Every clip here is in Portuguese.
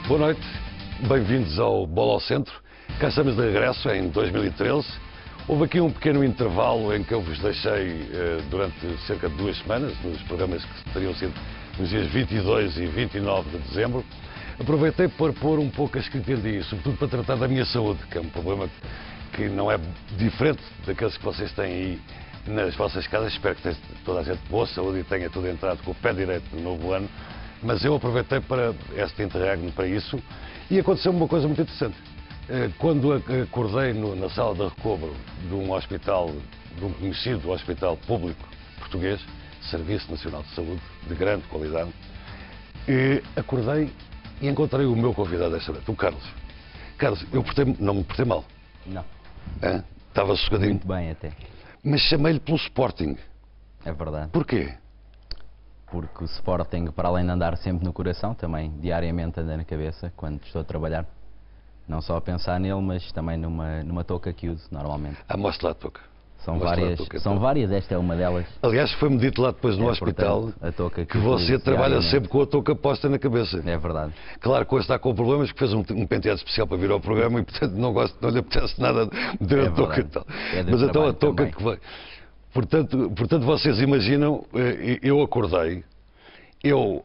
Boa noite, bem-vindos ao Bola ao Centro. Cá estamos de regresso em 2013. Houve aqui um pequeno intervalo em que eu vos deixei durante cerca de 2 semanas, nos programas que teriam sido nos dias 22 e 29 de dezembro. Aproveitei para pôr um pouco a escrita em dia, sobretudo para tratar da minha saúde, que é um problema que não é diferente daqueles que vocês têm aí nas vossas casas. Espero que tenha toda a gente boa saúde e tenha tudo entrado com o pé direito no novo ano. Mas eu aproveitei para este interregno para isso e aconteceu uma coisa muito interessante. Quando acordei na sala de recobro de um hospital, de um conhecido hospital público português, Serviço Nacional de Saúde, de grande qualidade, acordei e encontrei o meu convidado desta noite, o Carlos. Carlos, não me portei mal. Não. Estava sossegadinho. Muito bem até. Mas chamei-lhe pelo Sporting. É verdade. Porquê? Porque o Sporting, para além de andar sempre no coração, também diariamente anda na cabeça quando estou a trabalhar. Não só a pensar nele, mas também numa touca que uso normalmente. Mostra lá a touca. São várias, esta é uma delas. Aliás, foi-me dito lá depois no hospital, portanto, a touca que você trabalha sempre com a touca posta na cabeça. É verdade. Claro que hoje está com problemas, que fez um penteado especial para vir ao programa e, portanto, não lhe apetece nada de ter a touca e tal. Mas então a touca também. que vai... Portanto, vocês imaginam, eu acordei,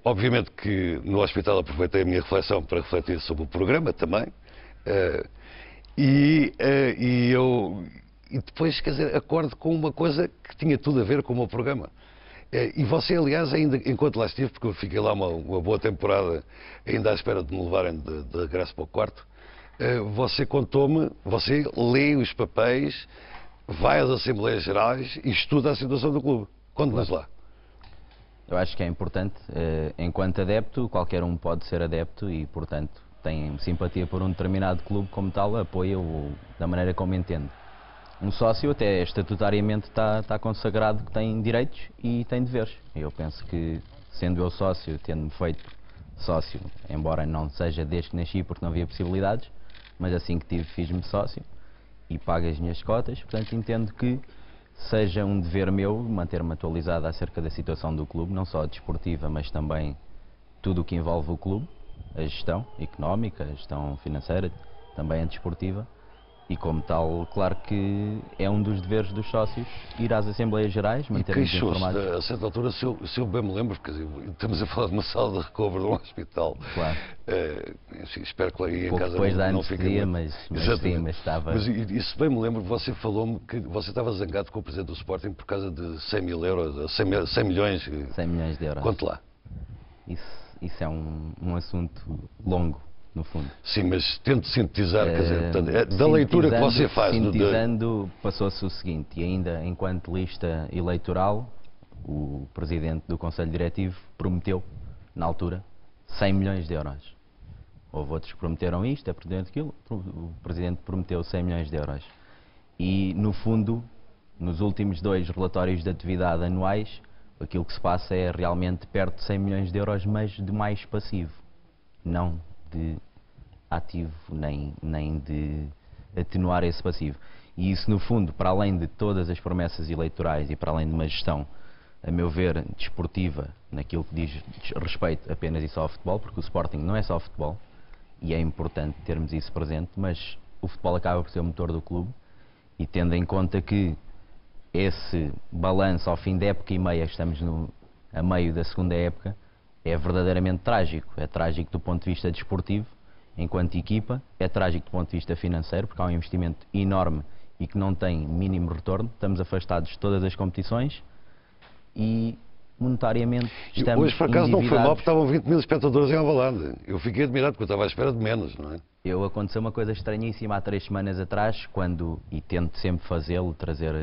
obviamente que no hospital aproveitei a minha reflexão para refletir sobre o programa também, e depois, quer dizer, acordo com uma coisa que tinha tudo a ver com o meu programa. E você, aliás, ainda, enquanto lá estive, porque eu fiquei lá uma boa temporada, ainda à espera de me levarem de regresso para o quarto, você contou-me, você lê os papéis, vai às Assembleias Gerais e estuda a situação do clube. Conte-nos lá. Eu acho que é importante, enquanto adepto, qualquer um pode ser adepto e, portanto, tem simpatia por um determinado clube como tal, apoia-o da maneira como entende. Um sócio até estatutariamente está consagrado que tem direitos e tem deveres. Eu penso que, sendo eu sócio, tendo-me feito sócio, embora não seja desde que nasci porque não havia possibilidades, mas assim que tive fiz-me sócio e pago as minhas cotas, portanto entendo que seja um dever meu manter-me atualizado acerca da situação do clube, não só a desportiva, mas também tudo o que envolve o clube, a gestão económica, a gestão financeira, também a desportiva. E como tal, claro que é um dos deveres dos sócios ir às Assembleias Gerais, manter-nos informados. A certa altura, se eu bem me lembro, porque estamos a falar de uma sala de recobro de um hospital. Claro. Espero que lá aí em casa depois não fique... mas estava... Mas se bem me lembro, você falou-me que você estava zangado com o Presidente do Sporting por causa de 100 mil euros, 100 milhões... 100 milhões de euros. Conte lá. Isso é um assunto longo, no fundo. Sim, mas tento sintetizar, quer dizer, da leitura que você faz... Sintetizando, passou-se o seguinte, e ainda enquanto lista eleitoral, o Presidente do Conselho Diretivo prometeu, na altura, 100 milhões de euros. Houve outros que prometeram isto, a Presidente aquilo, o Presidente prometeu 100 milhões de euros. E, no fundo, nos últimos 2 relatórios de atividade anuais, aquilo que se passa é realmente perto de 100 milhões de euros, mas de mais passivo, não de ativo, nem de atenuar esse passivo. E isso, no fundo, para além de todas as promessas eleitorais e para além de uma gestão, a meu ver, desportiva, naquilo que diz respeito apenas e só ao futebol, porque o Sporting não é só futebol, e é importante termos isso presente, mas o futebol acaba por ser o motor do clube, e tendo em conta que esse balanço ao fim da época e meia, estamos a meio da segunda época, é verdadeiramente trágico. É trágico do ponto de vista desportivo, enquanto equipa, é trágico do ponto de vista financeiro, porque há um investimento enorme e que não tem mínimo retorno. Estamos afastados de todas as competições e monetariamente estamos hoje, por acaso, não foi mal porque estavam 20 mil espectadores em Alvalade. Eu fiquei admirado porque eu estava à espera de menos, não é? Aconteceu uma coisa estranhíssima há 3 semanas atrás, e tento sempre fazê-lo, trazer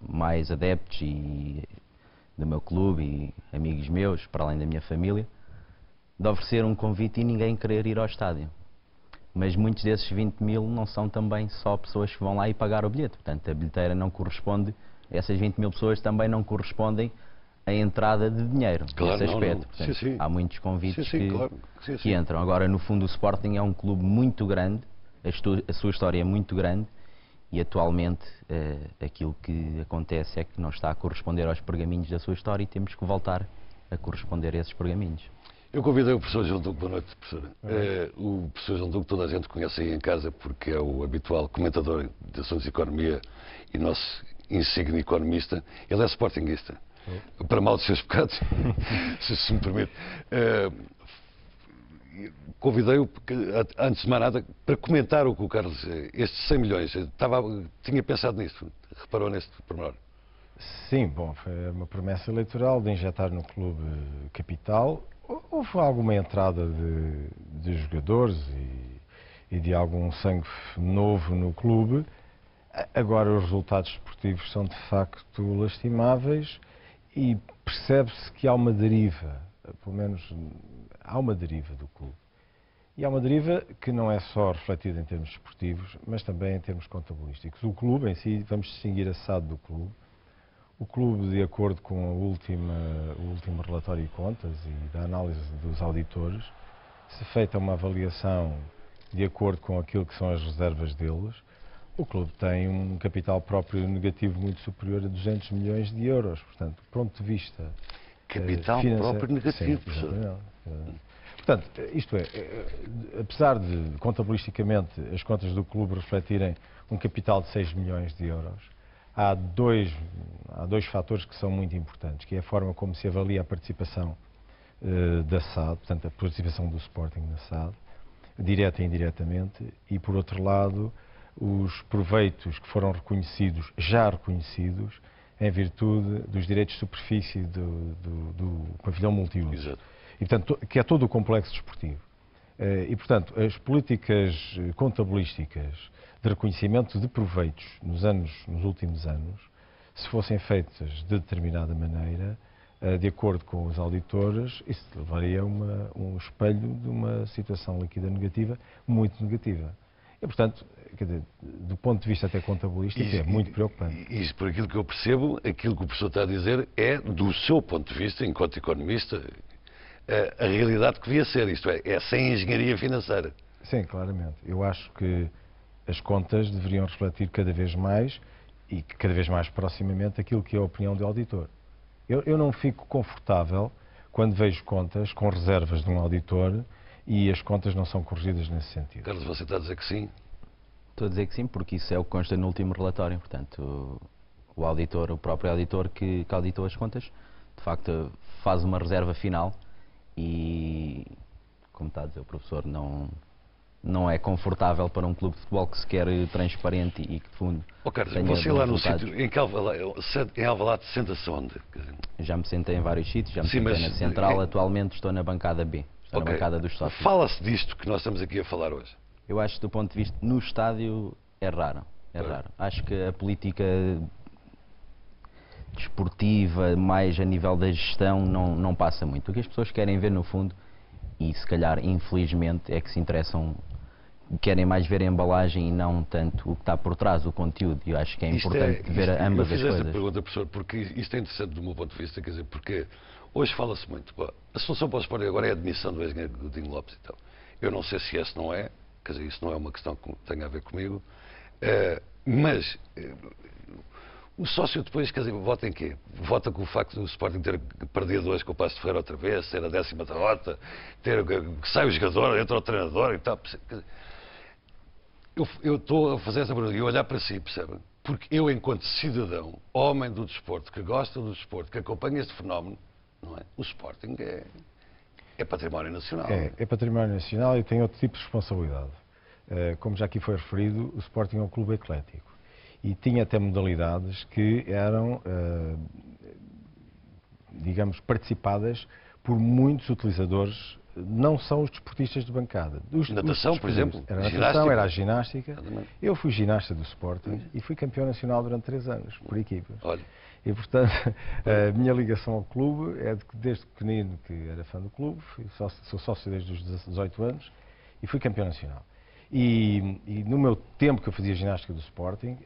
mais adeptos do meu clube e amigos meus, para além da minha família, de oferecer um convite e ninguém querer ir ao estádio. Mas muitos desses 20 mil não são também só pessoas que vão lá e pagar o bilhete. Portanto, a bilheteira não corresponde, essas 20 mil pessoas também não correspondem à entrada de dinheiro, claro, nesse aspecto. Não. Portanto, sim. Há muitos convites claro. que entram. Agora, no fundo, o Sporting é um clube muito grande, a sua história é muito grande, e atualmente aquilo que acontece é que não está a corresponder aos pergaminhos da sua história e temos que voltar a corresponder a esses pergaminhos. Eu convidei o professor João Duque, boa noite, professor. O professor João Duque toda a gente conhece aí em casa porque é o habitual comentador de assuntos de economia e nosso insigne economista. Ele é sportinguista, para mal dos seus pecados, se me permite. Convidei-o, antes de mais nada, para comentar o que o Carlos, estes 100 milhões, tinha pensado nisto, reparou neste pormenor. Sim, bom, foi uma promessa eleitoral de injetar no clube capital. Houve alguma entrada de jogadores e de algum sangue novo no clube. Agora os resultados esportivos são de facto lastimáveis e percebe-se que há uma deriva, pelo menos há uma deriva do clube. E há uma deriva que não é só refletida em termos esportivos, mas também em termos contabilísticos. O clube em si, vamos distinguir a SAD do clube. O clube, de acordo com o último relatório de contas e da análise dos auditores, se feita uma avaliação de acordo com aquilo que são as reservas deles, o clube tem um capital próprio negativo muito superior a 200 milhões de euros. Portanto, do ponto de vista capital próprio negativo, professor. Portanto, isto é, apesar de contabilisticamente as contas do clube refletirem um capital de 6 milhões de euros, há dois fatores que são muito importantes, que é a forma como se avalia a participação da SAD, portanto a participação do Sporting na SAD, direta e indiretamente, e por outro lado os proveitos que foram já reconhecidos, em virtude dos direitos de superfície do pavilhão multiuso. Exato. E, portanto, que é todo o complexo desportivo. E, portanto, as políticas contabilísticas de reconhecimento de proveitos nos últimos anos, se fossem feitas de determinada maneira, de acordo com os auditores, isso levaria a um espelho de uma situação líquida negativa, muito negativa. E, portanto, quer dizer, do ponto de vista até contabilístico, é muito preocupante. E por aquilo que eu percebo, aquilo que o professor está a dizer é, do seu ponto de vista, enquanto economista, a realidade que devia ser, isto é sem engenharia financeira. Sim, claramente. Eu acho que as contas deveriam refletir cada vez mais e cada vez mais proximamente aquilo que é a opinião do auditor. Eu não fico confortável quando vejo contas com reservas de um auditor e as contas não são corrigidas nesse sentido. Carlos, você está a dizer que sim? Estou a dizer que sim, porque isso é o que consta no último relatório. Portanto, o próprio auditor que auditou as contas, de facto, faz uma reserva final e, como está a dizer o professor, não é confortável para um clube de futebol que se quer transparente e que, de fundo, Carlos, tenha você lá no resultados. sítio, em Alvalade, senta-se onde? Já me sentei em vários sítios, já me sentei na Central, atualmente estou na bancada B, estou na bancada dos sócios. Fala-se disto que nós estamos aqui a falar hoje. Eu acho que, do ponto de vista, no estádio, é raro. Raro. Acho que a política desportiva, mais a nível da gestão, não passa muito. O que as pessoas querem ver, no fundo, e se calhar, infelizmente, é que se interessam, querem mais ver a embalagem e não tanto o que está por trás, o conteúdo. E eu acho que é importante ver ambas as coisas. Eu fiz esta pergunta, professor, porque isto é interessante do meu ponto de vista, quer dizer, porque hoje fala-se muito, a solução para o Sporting agora é a admissão do ex-engenheiro Godinho Lopes e tal. Eu não sei se esse não é, quer dizer, isso não é uma questão que tenha a ver comigo, mas o sócio depois, quer dizer, vota em quê? Vota com o facto do Sporting ter perdido hoje com o Paço de Ferreira outra vez, ser a 10ª derrota, que sai o jogador, entra o treinador e tal. Eu estou a fazer essa pergunta e olhar para si, percebe? Porque eu, enquanto cidadão, homem do desporto, que gosta do desporto, que acompanha este fenómeno, não é? O Sporting é património nacional. É património nacional e tem outro tipo de responsabilidade. Como já aqui foi referido, o Sporting é um clube eclético e tinha até modalidades que eram, digamos, participadas por muitos utilizadores, não são os desportistas de bancada. Natação, por exemplo? Era a natação, era a ginástica. Eu fui ginasta do Sporting e fui campeão nacional durante 3 anos, por equipas. Olha. E, portanto, a minha ligação ao clube é de que desde pequenino que era fã do clube, sou sócio desde os 18 anos e fui campeão nacional. E no meu tempo que eu fazia ginástica do Sporting,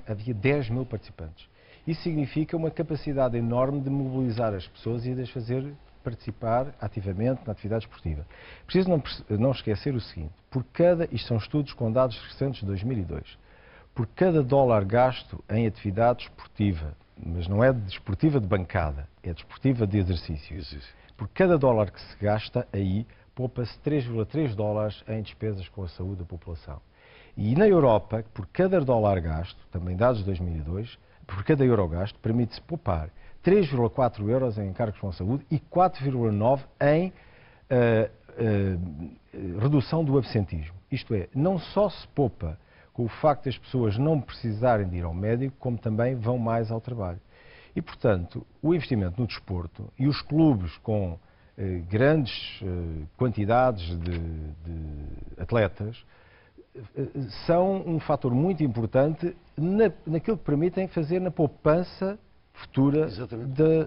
havia 10 mil participantes. Isso significa uma capacidade enorme de mobilizar as pessoas e de as fazer participar ativamente na atividade esportiva. Preciso não esquecer o seguinte, isto são estudos com dados recentes de 2002, por cada dólar gasto em atividade esportiva, mas não é desportiva de bancada, é desportiva de exercício. Por cada dólar que se gasta aí, poupa-se 3,3 dólares em despesas com a saúde da população. E na Europa, por cada dólar gasto, também dados de 2002, por cada euro gasto, permite-se poupar 3,4 euros em encargos com a saúde e 4,9 em redução do absentismo. Isto é, não só se poupa com o facto das pessoas não precisarem de ir ao médico, como também vão mais ao trabalho. E, portanto, o investimento no desporto e os clubes com grandes quantidades de atletas são um fator muito importante naquilo que permitem fazer na poupança futura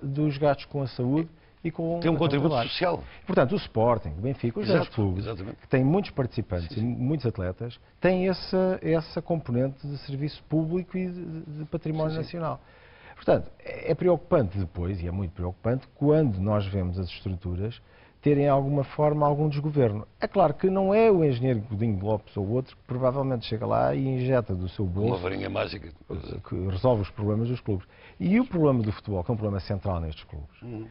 dos gastos com a saúde e com tem um contributo social. Portanto, o Sporting, o Benfica, os grandes clubes, que têm muitos participantes e muitos atletas, têm essa componente de serviço público e de património nacional. Portanto, é preocupante depois, e é muito preocupante, quando nós vemos as estruturas terem, de alguma forma, algum desgoverno. É claro que não é o engenheiro Godinho Lopes ou outro que provavelmente chega lá e injeta do seu bolso... Uma varinha mágica. Que resolve os problemas dos clubes. E o problema do futebol, que é um problema central nestes clubes,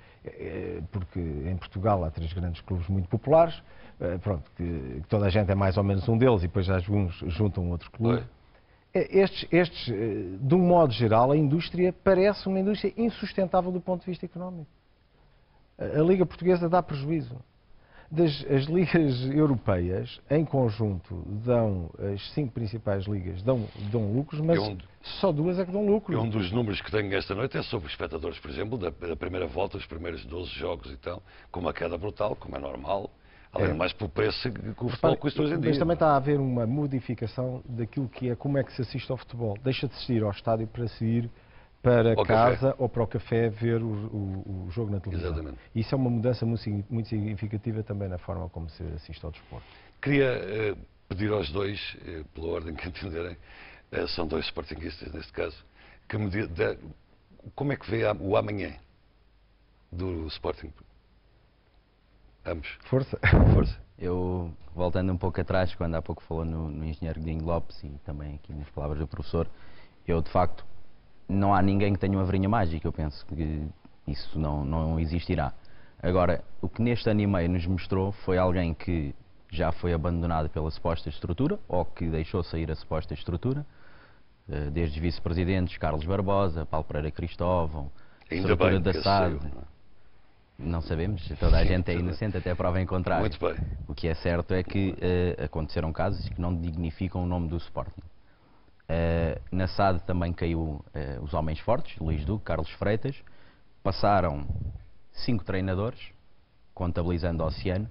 porque em Portugal há 3 grandes clubes muito populares, pronto, que toda a gente é mais ou menos um deles e depois alguns juntam outro clube. De um modo geral, a indústria parece uma indústria insustentável do ponto de vista económico. A Liga Portuguesa dá prejuízo. As ligas europeias, em conjunto, as 5 principais ligas dão lucros, mas só 2 é que dão lucro. E um dos números que tenho esta noite é sobre os espectadores, por exemplo, da primeira volta, os primeiros 12 jogos e tal, com uma queda brutal, como é normal, além de mais pelo preço que o futebol custa hoje em dia. Mas também está a haver uma modificação daquilo que é como é que se assiste ao futebol. Deixa de se ir ao estádio para se ir para casa ou para o café ver o jogo na televisão. Exatamente. Isso é uma mudança muito significativa também na forma como se assiste ao desporto. Queria pedir aos dois, pela ordem que entenderem, são 2 sportinguistas neste caso, que me digam como é que vê o amanhã do Sporting. Ambos. Força. Força. Eu, voltando um pouco atrás, quando há pouco falou no engenheiro Godinho Lopes e também aqui nas palavras do professor, eu de facto não há ninguém que tenha uma varinha mágica, eu penso que isso não existirá. Agora, o que neste ano e meio nos mostrou foi alguém que já foi abandonado pela suposta estrutura, ou que deixou sair a suposta estrutura, desde os vice-presidentes Carlos Barbosa, Paulo Pereira Cristóvão, a estrutura da SAD. Não sabemos, toda a gente é inocente, até prova em contrário. Muito bem. O que é certo é que aconteceram casos que não dignificam o nome do Sporting. Na SAD também caiu os homens fortes, Luís Duque, Carlos Freitas. Passaram 5 treinadores, contabilizando o Oceano,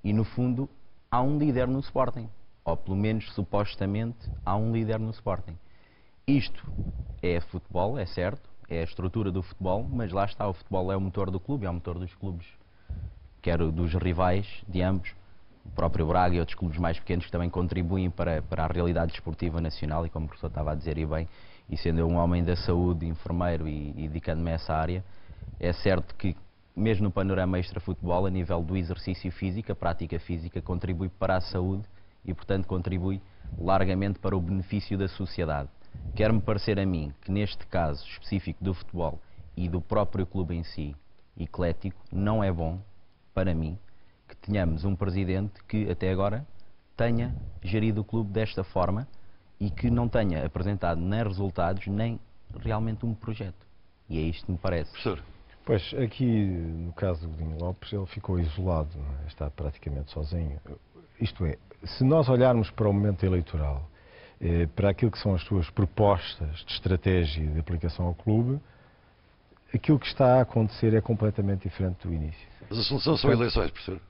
e no fundo há um líder no Sporting, ou pelo menos supostamente há um líder no Sporting. Isto é futebol, é certo, é a estrutura do futebol, mas lá está, o futebol é o motor do clube, é o motor dos clubes, quer dos rivais de ambos. O próprio Braga e outros clubes mais pequenos que também contribuem para a realidade desportiva nacional, e como o professor estava a dizer e bem, e sendo eu um homem da saúde, enfermeiro e dedicando-me a essa área, é certo que mesmo no panorama extra-futebol, a nível do exercício físico, a prática física contribui para a saúde e, portanto, contribui largamente para o benefício da sociedade. Quer-me parecer a mim que neste caso específico do futebol e do próprio clube em si, eclético, não é bom, para mim, que tenhamos um presidente que até agora tenha gerido o clube desta forma e que não tenha apresentado nem resultados, nem realmente um projeto. E é isto que me parece. Professor. Pois, aqui no caso do Godinho Lopes, ele ficou isolado, está praticamente sozinho. Isto é, se nós olharmos para o momento eleitoral, para aquilo que são as suas propostas de estratégia e de aplicação ao clube, aquilo que está a acontecer é completamente diferente do início. Mas a solução são eleições, professor?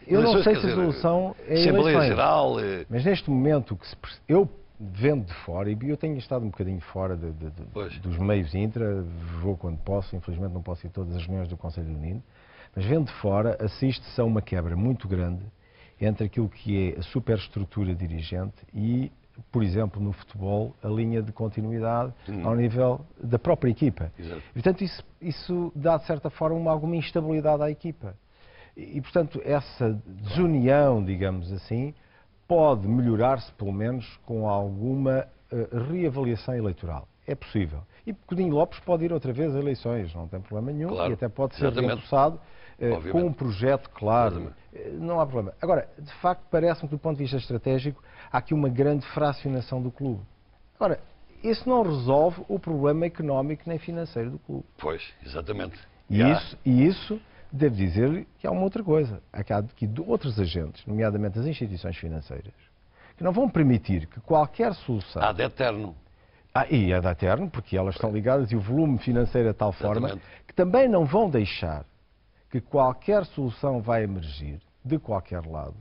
Eu não sei se a solução é Assembleia Geral... Mas neste momento, eu vendo de fora, e eu tenho estado um bocadinho fora dos meios intra, vou quando posso, infelizmente não posso ir a todas as reuniões do Conselho Unido, mas vendo de fora, assiste-se a uma quebra muito grande entre aquilo que é a superestrutura dirigente e, por exemplo, no futebol, a linha de continuidade ao nível da própria equipa. Exato. E, portanto, isso dá, de certa forma, alguma instabilidade à equipa. E, portanto, essa desunião, digamos assim, pode melhorar-se, pelo menos, com alguma reavaliação eleitoral. É possível. E Godinho Lopes pode ir outra vez a eleições, não tem problema nenhum, claro, e até pode ser reforçado com um projeto claro, não há problema. Agora, de facto, parece-me que do ponto de vista estratégico há aqui uma grande fracionação do clube. Agora, isso não resolve o problema económico nem financeiro do clube. Pois, exatamente. E isso devo dizer-lhe que há uma outra coisa. Há aqui outros agentes, nomeadamente as instituições financeiras, que não vão permitir que qualquer solução... Há de eterno. E é da eterno, porque elas estão ligadas e o volume financeiro é de tal forma que também não vão deixar que qualquer solução vai emergir, de qualquer lado,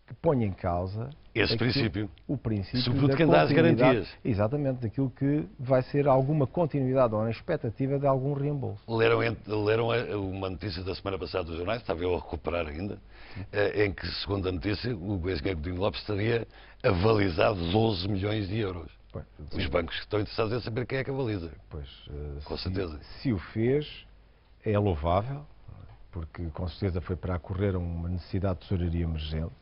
que ponha em causa esse princípio. O princípio sobretudo da quem dá as garantias. Exatamente, daquilo que vai ser alguma continuidade ou na expectativa de algum reembolso. Leram uma notícia da semana passada dos jornais, estava eu a recuperar ainda, em que, segundo a notícia, o ex-engenheiro Godinho Lopes estaria avalizado 12 milhões de euros. Pois, os bancos estão interessados em saber quem é que avaliza. Pois, com certeza. Se o fez, é louvável, porque com certeza foi para acorrer a uma necessidade de tesouraria emergente.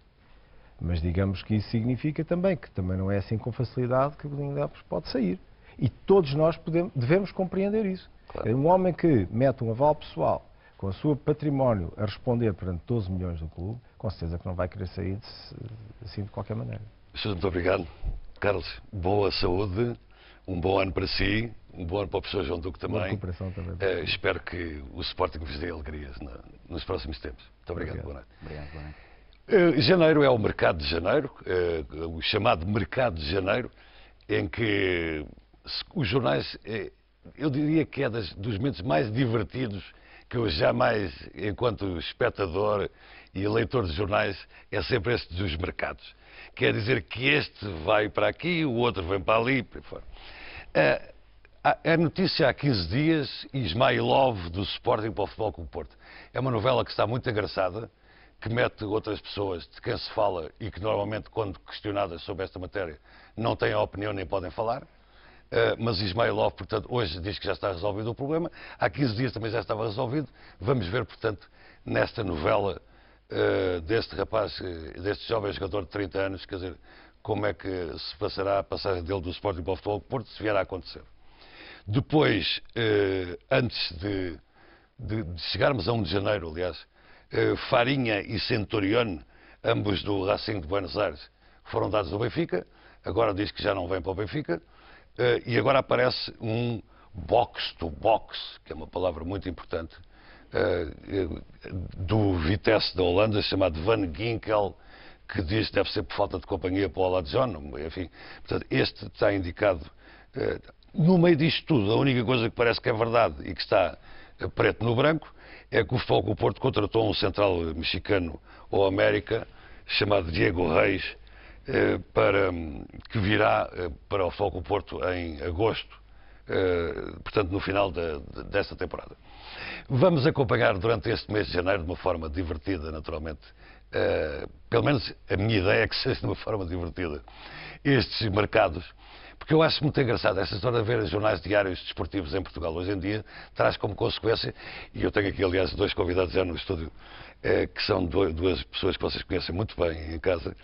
Mas digamos que isso significa também que também não é assim com facilidade que o Godinho Lopes pode sair. E todos nós devemos compreender isso. Claro. Um homem que mete um aval pessoal com o seu património a responder perante 12 milhões do clube, com certeza que não vai querer sair assim de qualquer maneira. Muito obrigado. Carlos, boa saúde, um bom ano para si, um bom ano para o professor João Duque também. Boa recuperação também. Espero que o Sporting vos dê alegrias nos próximos tempos. Muito obrigado. Boa noite. Obrigado, boa noite. Janeiro é o mercado de janeiro, o chamado mercado de janeiro, em que os jornais, eu diria que é dos momentos mais divertidos que eu jamais, enquanto espectador e leitor de jornais, é sempre este dos mercados. Quer dizer que este vai para aqui, o outro vem para ali. Para fora. A notícia há 15 dias, Ismailov do Sporting para o Futebol Clube do Porto. É uma novela que está muito engraçada, que mete outras pessoas de quem se fala e que normalmente, quando questionadas sobre esta matéria, não têm a opinião nem podem falar. Mas Ismailov, portanto, hoje diz que já está resolvido o problema. Há 15 dias também já estava resolvido. Vamos ver, portanto, nesta novela deste rapaz, deste jovem jogador de 30 anos, quer dizer, como é que se passará a passagem dele do Sporting para o Futebol do Porto, se vier a acontecer. Depois, antes de chegarmos a 1 de janeiro, aliás, Farinha e Centurión, ambos do Racing de Buenos Aires, foram dados ao Benfica. Agora diz que já não vem para o Benfica. E agora aparece um box-to-box, que é uma palavra muito importante, do Vitesse da Holanda, chamado Van Ginkel, que diz que deve ser por falta de companhia para o Ola John. Enfim, portanto, este está indicado. No meio disto tudo, a única coisa que parece que é verdade e que está preto no branco é que o Futebol Clube do Porto contratou um central mexicano ou América, chamado Diego Reis, que virá para o Futebol Clube do Porto em agosto, portanto no final desta temporada. Vamos acompanhar durante este mês de janeiro de uma forma divertida, naturalmente, pelo menos a minha ideia é que seja de uma forma divertida, estes mercados. Porque eu acho muito engraçado esta história de ver jornais diários desportivos em Portugal hoje em dia, traz como consequência, e eu tenho aqui aliás 2 convidados já no estúdio, que são 2 pessoas que vocês conhecem muito bem em casa,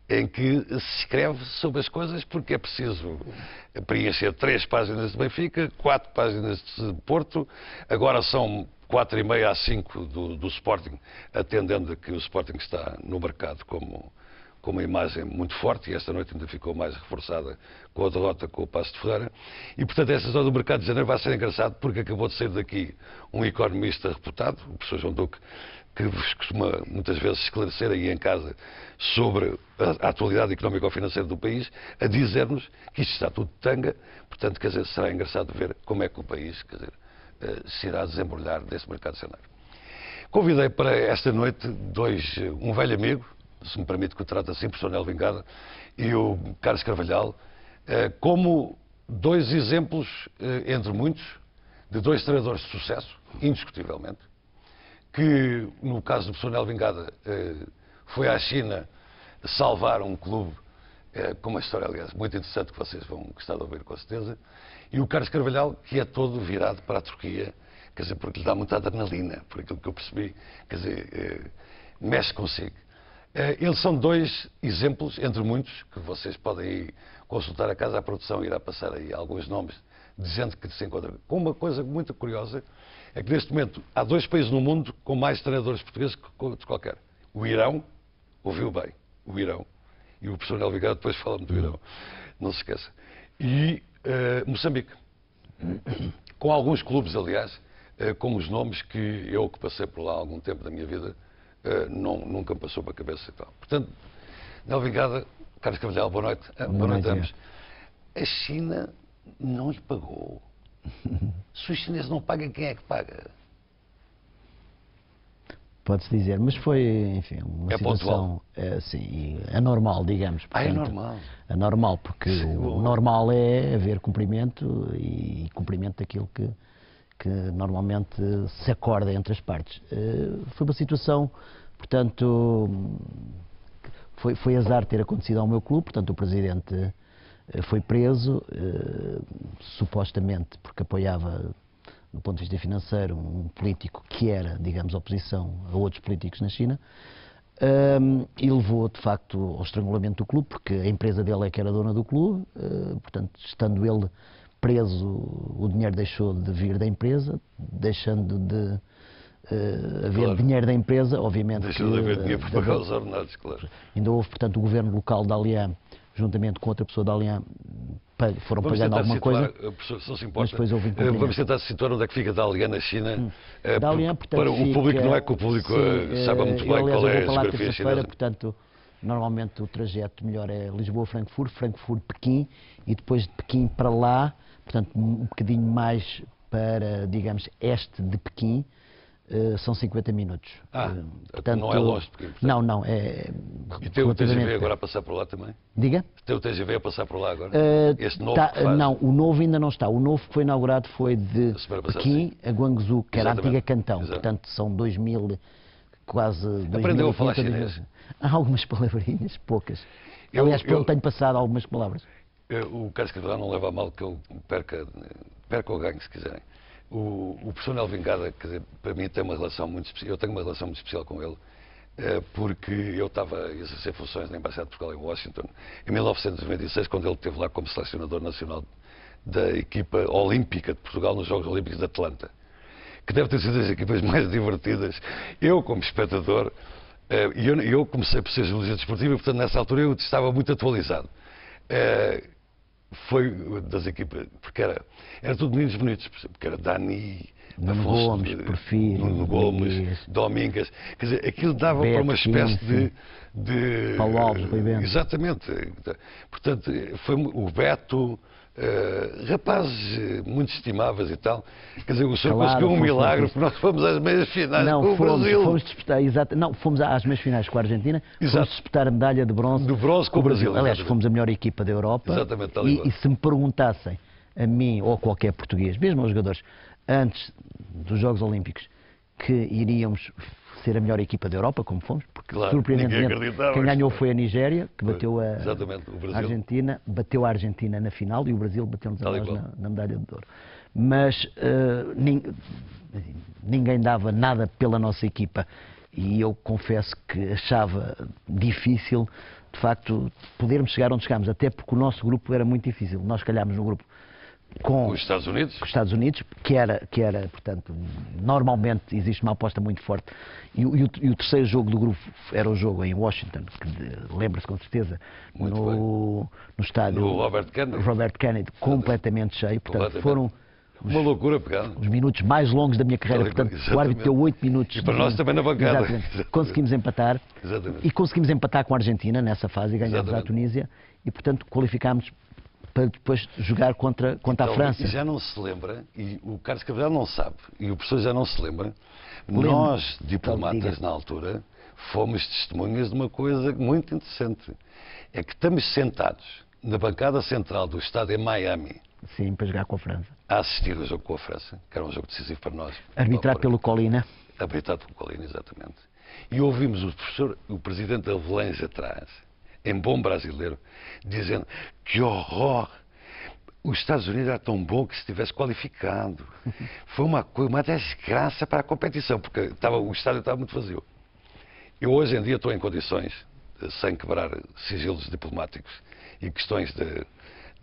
em que se escreve sobre as coisas porque é preciso preencher 3 páginas de Benfica, 4 páginas de Porto, agora são 4,5 a 5 do Sporting, atendendo a que o Sporting está no mercado com uma imagem muito forte, e esta noite ainda ficou mais reforçada com a derrota com o Paços de Ferreira. E, portanto, esta história do mercado de janeiro vai ser engraçado, porque acabou de sair daqui um economista reputado, o professor João Duque, que vos costuma muitas vezes esclarecer aí em casa sobre a atualidade económico-financeira do país, a dizer-nos que isto está tudo de tanga. Portanto, quer dizer, será engraçado ver como é que o país, quer dizer, se irá desembrulhar desse mercado de janeiro. Convidei para esta noite um velho amigo, se me permite que o trate assim, o professor Nel Vingada e o Carlos Carvalhal, como 2 exemplos, entre muitos, de 2 treinadores de sucesso, indiscutivelmente, que, no caso do professor Nel Vingada, foi à China salvar um clube, com uma história, aliás, muito interessante, que vocês vão gostar de ouvir, com certeza, e o Carlos Carvalhal, que é todo virado para a Turquia, quer dizer, porque lhe dá muita adrenalina, por aquilo que eu percebi, quer dizer, mexe consigo. Eles são 2 exemplos, entre muitos, que vocês podem ir consultar a casa, a produção irá passar aí alguns nomes de gente que se encontra. Com uma coisa muito curiosa, é que neste momento há 2 países no mundo com mais treinadores portugueses que qualquer. O Irão, ouviu bem, o Irão, e o professor Nelvigado depois fala-me do Irão, não se esqueça. E Moçambique, com alguns clubes, aliás, com os nomes que eu, que passei por lá há algum tempo da minha vida, nunca me passou para a cabeça e tal. Portanto, Nelvigada, Carlos Carvalhal, boa noite. Boa noite a ambos. A China não lhe pagou. Se os chineses não pagam, quem é que paga? Pode-se dizer, mas foi, enfim, uma situação sim, anormal, digamos. Portanto, é normal. É normal, porque o normal é haver cumprimento e cumprimento daquilo que normalmente se acorda entre as partes. Foi uma situação, portanto, foi azar ter acontecido ao meu clube, portanto o presidente foi preso, supostamente porque apoiava, do ponto de vista financeiro, um político que era, digamos, oposição a outros políticos na China, e levou, de facto, ao estrangulamento do clube, porque a empresa dele é que era dona do clube, portanto, estando ele preso, o dinheiro deixou de vir da empresa, deixando de haver dinheiro da empresa, obviamente. Deixou de haver dinheiro para pagar os ordenados, claro. Ainda houve, portanto, o governo local de Dalian, juntamente com outra pessoa da Dalian, foram pagando alguma coisa. Se se importa, depois houve vamos tentar situar onde é que fica Dalian na China, Dalian, portanto, para o público, não é que o público saiba muito bem qual é a geografia chinesa. Portanto, normalmente o trajeto melhor é Lisboa-Frankfurt, Frankfurt-Pequim, e depois de Pequim para lá, portanto, um bocadinho mais para, digamos, este de Pequim, são 50 minutos. Portanto, não é longe de Pequim. Portanto. Não, é... E tem o TGV agora a passar por lá também? Diga? Tem o TGV a passar por lá agora? Este novo que faz? Não, o novo ainda não está. O novo que foi inaugurado foi de Pequim a Guangzhou, que era a antiga Cantão. Exato. Portanto, são 2000, quase... Aprendeu a falar chinês? Há algumas palavrinhas, poucas. Aliás, eu tenho passado algumas palavras. O Carlos Carvalhal não leva a mal que eu perca ou ganhe, se quiserem. O professor Nelvigada, quer dizer, para mim tem uma relação muito especial, eu tenho uma relação muito especial com ele, porque eu estava a exercer funções na Embaixada de Portugal em Washington em 1996, quando ele esteve lá como selecionador nacional da equipa olímpica de Portugal nos Jogos Olímpicos de Atlanta, que deve ter sido das equipas mais divertidas. Eu, como espectador, eu comecei por ser jornalista desportivo e, portanto, nessa altura eu estava muito atualizado. Foi das equipas, porque era tudo meninos bonitos, porque era Dani, Nuno Gomes, Porfírio, Nuno Gomes, Domingas, quer dizer, aquilo dava para uma espécie de Paulo Alves, Rui Bento. Exatamente, portanto, foi o Beto, rapazes muito estimáveis e tal, quer dizer, o senhor conseguiu um milagre, porque nós fomos às meias finais com o Brasil. Fomos disputar, fomos às meias finais com a Argentina, fomos disputar a medalha de bronze, com o Brasil. Aliás, fomos a melhor equipa da Europa. Exatamente, e se me perguntassem, a mim ou a qualquer português, mesmo aos jogadores, antes dos Jogos Olímpicos, que iríamos ser a melhor equipa da Europa, como fomos, porque surpreendentemente quem ganhou foi a Nigéria, que bateu a Argentina, bateu a Argentina na final e o Brasil bateu-nos a nós na medalha de ouro. Mas ninguém dava nada pela nossa equipa e eu confesso que achava difícil, de facto, podermos chegar onde chegámos, até porque o nosso grupo era muito difícil. Nós calhámos no grupo com os Estados Unidos? Com os Estados Unidos, que era, portanto, normalmente existe uma aposta muito forte. E o terceiro jogo do grupo era o jogo em Washington, que lembra-se com certeza, no estádio no Robert Kennedy, completamente cheio. Portanto, foram uma loucura pegada. Os minutos mais longos da minha carreira. Portanto, o árbitro deu 8 minutos. E para nós também na bancada. Exatamente. Conseguimos empatar. Exatamente. E conseguimos empatar com a Argentina nessa fase e ganhamos a Tunísia. E, portanto, qualificámos para depois jogar contra a França. E já não se lembra, e o Carlos Carvalhal não sabe, e o professor já não se lembra, nós, diplomatas na altura, fomos testemunhas de uma coisa muito interessante. É que estamos sentados na bancada central do estádio em Miami. Sim, para jogar com a França. A assistir ao jogo com a França, que era um jogo decisivo para nós. Arbitrado pelo Colina. Arbitrado pelo Colina, exatamente. E ouvimos o presidente da Avelange atrás, em bom brasileiro, dizendo que horror, os Estados Unidos era tão bom que se tivesse qualificado. Foi uma desgraça para a competição, porque o estádio estava muito vazio. Eu hoje em dia estou em condições, sem quebrar sigilos diplomáticos e questões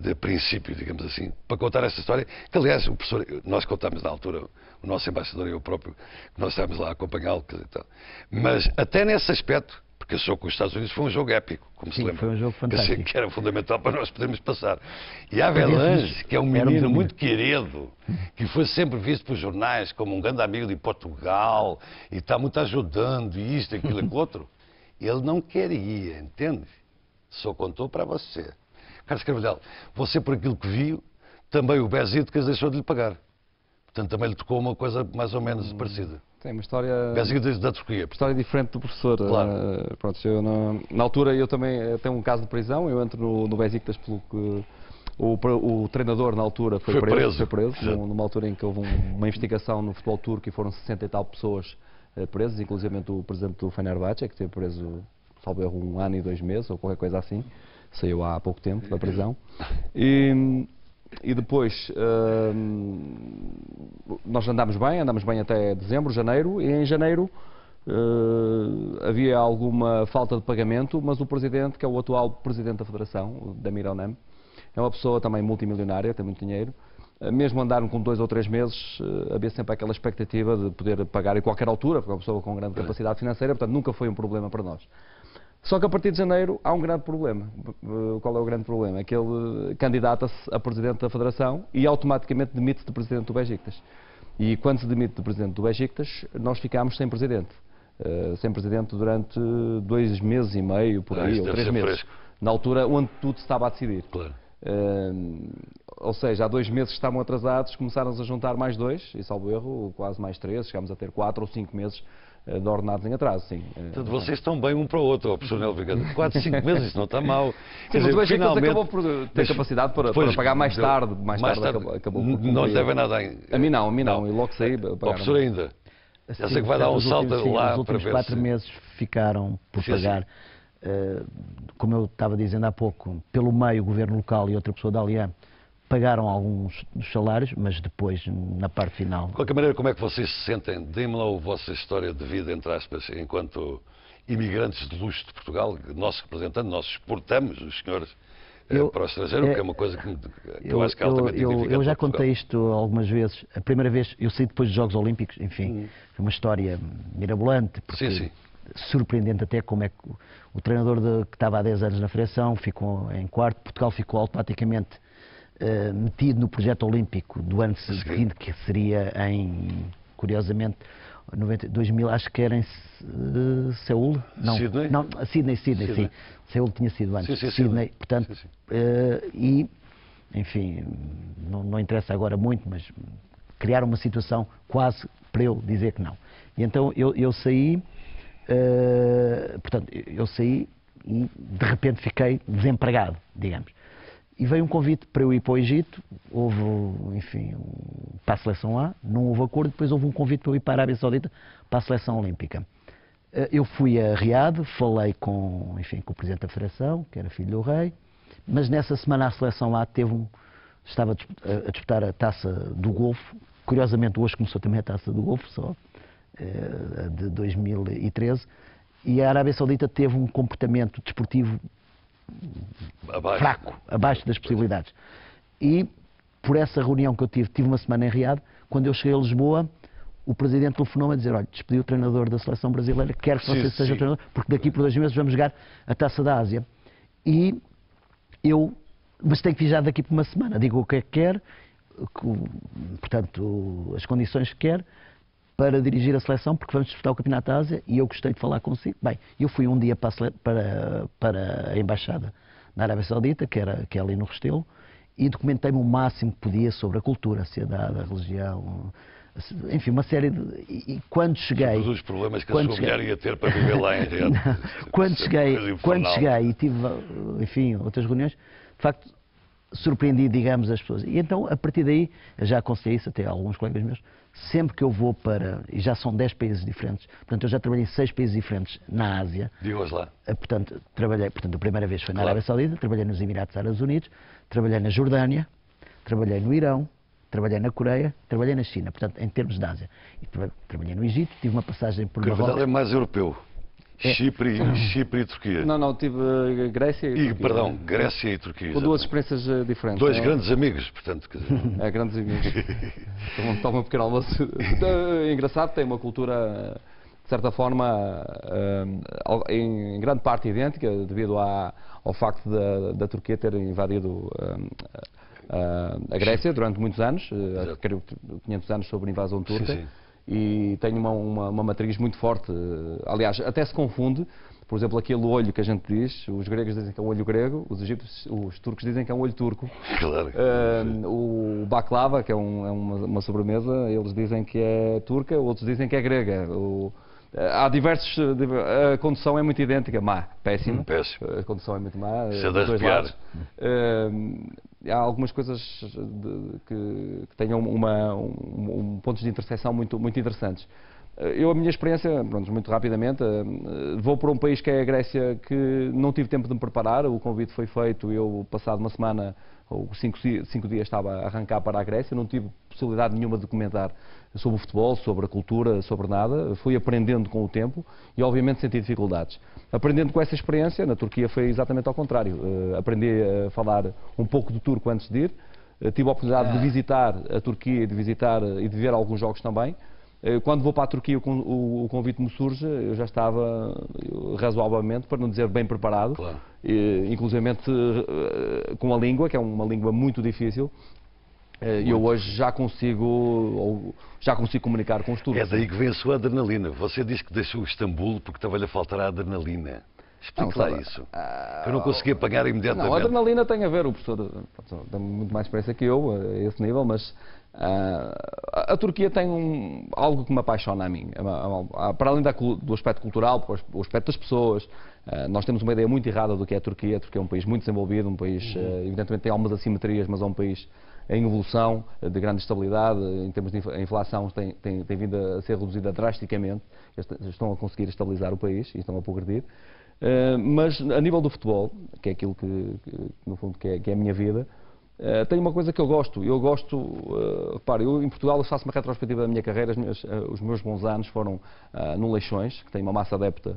de princípio, digamos assim, para contar esta história, que aliás o professor, nós contámos na altura, o nosso embaixador e eu próprio, que nós estávamos lá a acompanhá-lo, mas até nesse aspecto, porque achou que os Estados Unidos foi um jogo épico, como se lembra. Foi um jogo fantástico. Que era fundamental para nós podermos passar. E a Avelange, que é um menino muito querido, que foi sempre visto pelos jornais como um grande amigo de Portugal, e está muito ajudando, e isto, aquilo, aquilo outro, ele não queria, entende? Só contou para você. Carlos Carvalhal, você por aquilo que viu, também o Besiktas deixou de lhe pagar. Portanto, também lhe tocou uma coisa mais ou menos parecida. Tem uma história... Besiktas da Turquia. História diferente do professor. Claro. Pronto, eu, na altura eu também tenho um caso de prisão, eu entro no Besiktas pelo que... O treinador na altura foi preso numa altura em que houve uma investigação no futebol turco e foram 60 e tal pessoas presas, inclusive o presidente do Fenerbahçe, que esteve preso, salvo erro, 1 ano e 2 meses, ou qualquer coisa assim, saiu há pouco tempo da prisão. E depois nós andámos bem até dezembro, janeiro, e em janeiro havia alguma falta de pagamento, mas o presidente, que é o atual presidente da Federação, o Damir Onem, é uma pessoa também multimilionária, tem muito dinheiro. Mesmo andaram com 2 ou 3 meses, havia sempre aquela expectativa de poder pagar em qualquer altura, porque é uma pessoa com grande capacidade financeira, portanto nunca foi um problema para nós. Só que a partir de janeiro há um grande problema. Qual é o grande problema? É que ele candidata-se a presidente da Federação e automaticamente demite-se de presidente do Besiktas. E quando se demite de presidente do Besiktas, nós ficámos sem presidente. Sem presidente durante 2 meses e meio, por aí, ou 3 meses. Fresco. Na altura onde tudo se estava a decidir. Claro. Ou seja, há 2 meses que estavam atrasados, começaram-se a juntar mais 2, e salvo erro, quase mais 3, chegámos a ter 4 ou 5 meses de ordenados em atraso, sim. Portanto, vocês estão bem um para o outro, professor Nel Vigando. 4, 5 meses, isso não está mal. Sim, mas o Besiktas acabou por ter capacidade para pagar mais tarde. Mais tarde acabou por não lhe devem nada a mim não. E logo saí. O professor ainda. Já sei que vai dar um salto lá para ver. Os últimos 4 meses ficaram por pagar. Como eu estava dizendo há pouco, pelo meio o governo local e outra pessoa da Aliança pagaram alguns dos salários, mas depois, na parte final... De qualquer maneira, como é que vocês se sentem? Deem-me lá a vossa história de vida, entre aspas, enquanto imigrantes de luxo de Portugal, nós representando, nós exportamos os senhores para o estrangeiro, que é uma coisa que eu acho que é altamente significativa. Eu já contei isto algumas vezes. A primeira vez, eu saí depois dos Jogos Olímpicos, enfim, foi uma história mirabolante, porque surpreendente até como é que o treinador que estava há 10 anos na Federação ficou em quarto, Portugal ficou automaticamente metido no projeto olímpico do ano seguinte, que seria curiosamente, 2000, acho que era em Seul? Não, Sydney? Não, Sydney, sim. Seul tinha sido antes. Sydney, portanto, e, enfim, não interessa agora muito, mas criaram uma situação quase para eu dizer que não. E então eu saí, portanto, eu saí e de repente fiquei desempregado, digamos. E veio um convite para eu ir para o Egito, houve, enfim, para a Seleção A, não houve acordo, depois houve um convite para eu ir para a Arábia Saudita, para a Seleção Olímpica. Eu fui a Riad, falei com o Presidente da Federação, que era filho do rei, mas nessa semana a Seleção A estava a disputar a Taça do Golfo, curiosamente hoje começou também a Taça do Golfo, só, de 2013, e a Arábia Saudita teve um comportamento desportivo fraco, abaixo das possibilidades. E por essa reunião que eu tive uma semana em Riad, quando eu cheguei a Lisboa, o Presidente telefonou-me a dizer: olha, despedi o treinador da Seleção Brasileira, quero que você seja o treinador, porque daqui por 2 meses vamos jogar a Taça da Ásia. E mas tenho que viajar daqui por uma semana, digo o que é que quer, portanto, as condições que quer, para dirigir a seleção, porque vamos disputar o Campeonato da Ásia e eu gostei de falar consigo. Bem, eu fui um dia para a Embaixada na Arábia Saudita, que é ali no Restelo, e documentei-me o máximo que podia sobre a cultura, a sociedade, a religião, enfim, uma série de... E quando cheguei... Todos os problemas que a sua mulher ia ter para viver lá em Riad. Quando cheguei e tive, enfim, outras reuniões, de facto, surpreendi, digamos, as pessoas. E então, a partir daí, eu já aconselhei isso até a alguns colegas meus, sempre que eu vou e já são 10 países diferentes, portanto, eu já trabalhei em 6 países diferentes na Ásia. Digo-os lá. Portanto, a primeira vez foi na Arábia Saudita, trabalhei nos Emirados Árabes Unidos, trabalhei na Jordânia, trabalhei no Irão, trabalhei na Coreia, trabalhei na China, portanto, em termos de Ásia. E trabalhei no Egito, tive uma passagem por Marrocos. É mais europeu. Chipre e Turquia. Não, tive Grécia e Turquia. Perdão, Grécia e Turquia. Com duas experiências diferentes. Dois grandes amigos, portanto. Quer dizer... grandes amigos. Toma um pequeno almoço. É engraçado, tem uma cultura, de certa forma, em grande parte idêntica, devido ao facto da Turquia ter invadido a Grécia durante muitos anos, creio que 500 anos sobre a invasão turca. Sim. E tem uma matriz muito forte. Aliás, até se confunde, por exemplo, aquele olho que a gente diz, os gregos dizem que é um olho grego, os turcos dizem que é um olho turco. Claro. O baklava, que é uma sobremesa, eles dizem que é turca, outros dizem que é grega. Há diversos. A condução é muito idêntica, má, péssima. Péssimo. A condução é muito má. Isso é de dos dois arrepiar. lados. Há algumas coisas que tenham pontos de intersecção muito interessantes. A minha experiência, pronto, muito rapidamente, vou para um país que é a Grécia, que não tive tempo de me preparar. O convite foi feito, eu, passado uma semana ou 5 dias, estava a arrancar para a Grécia. Não tive possibilidade nenhuma de comentar sobre o futebol, sobre a cultura, sobre nada. Fui aprendendo com o tempo e, obviamente, senti dificuldades. Aprendendo com essa experiência, na Turquia foi exatamente ao contrário. Aprendi a falar um pouco de turco antes de ir. Tive a oportunidade de visitar a Turquia e de ver alguns jogos também. Quando vou para a Turquia, o convite me surge, eu já estava razoavelmente, para não dizer bem preparado, Claro. Inclusivamente com a língua, que é uma língua muito difícil. Eu hoje já consigo comunicar com os turcos. É daí que vem a sua adrenalina. Você disse que deixou Istambul porque estava-lhe a faltar a adrenalina. Explique lá isso. Que eu não consegui apanhar imediatamente. Não, a adrenalina tem a ver, o professor tem muito mais experiência que eu a esse nível, mas a Turquia tem algo que me apaixona a mim. Para além do aspecto cultural, o aspecto das pessoas, nós temos uma ideia muito errada do que é a Turquia. A Turquia é um país muito desenvolvido, um país, evidentemente tem algumas assimetrias, mas é um país em evolução, de grande estabilidade. Em termos de inflação, tem vindo a ser reduzida drasticamente. Estão a conseguir estabilizar o país e estão a progredir. Mas a nível do futebol, que é aquilo que no fundo que é a minha vida, tem uma coisa que eu gosto. Repare, eu em Portugal eu faço uma retrospectiva da minha carreira. Os meus bons anos foram no Leixões, que tem uma massa adepta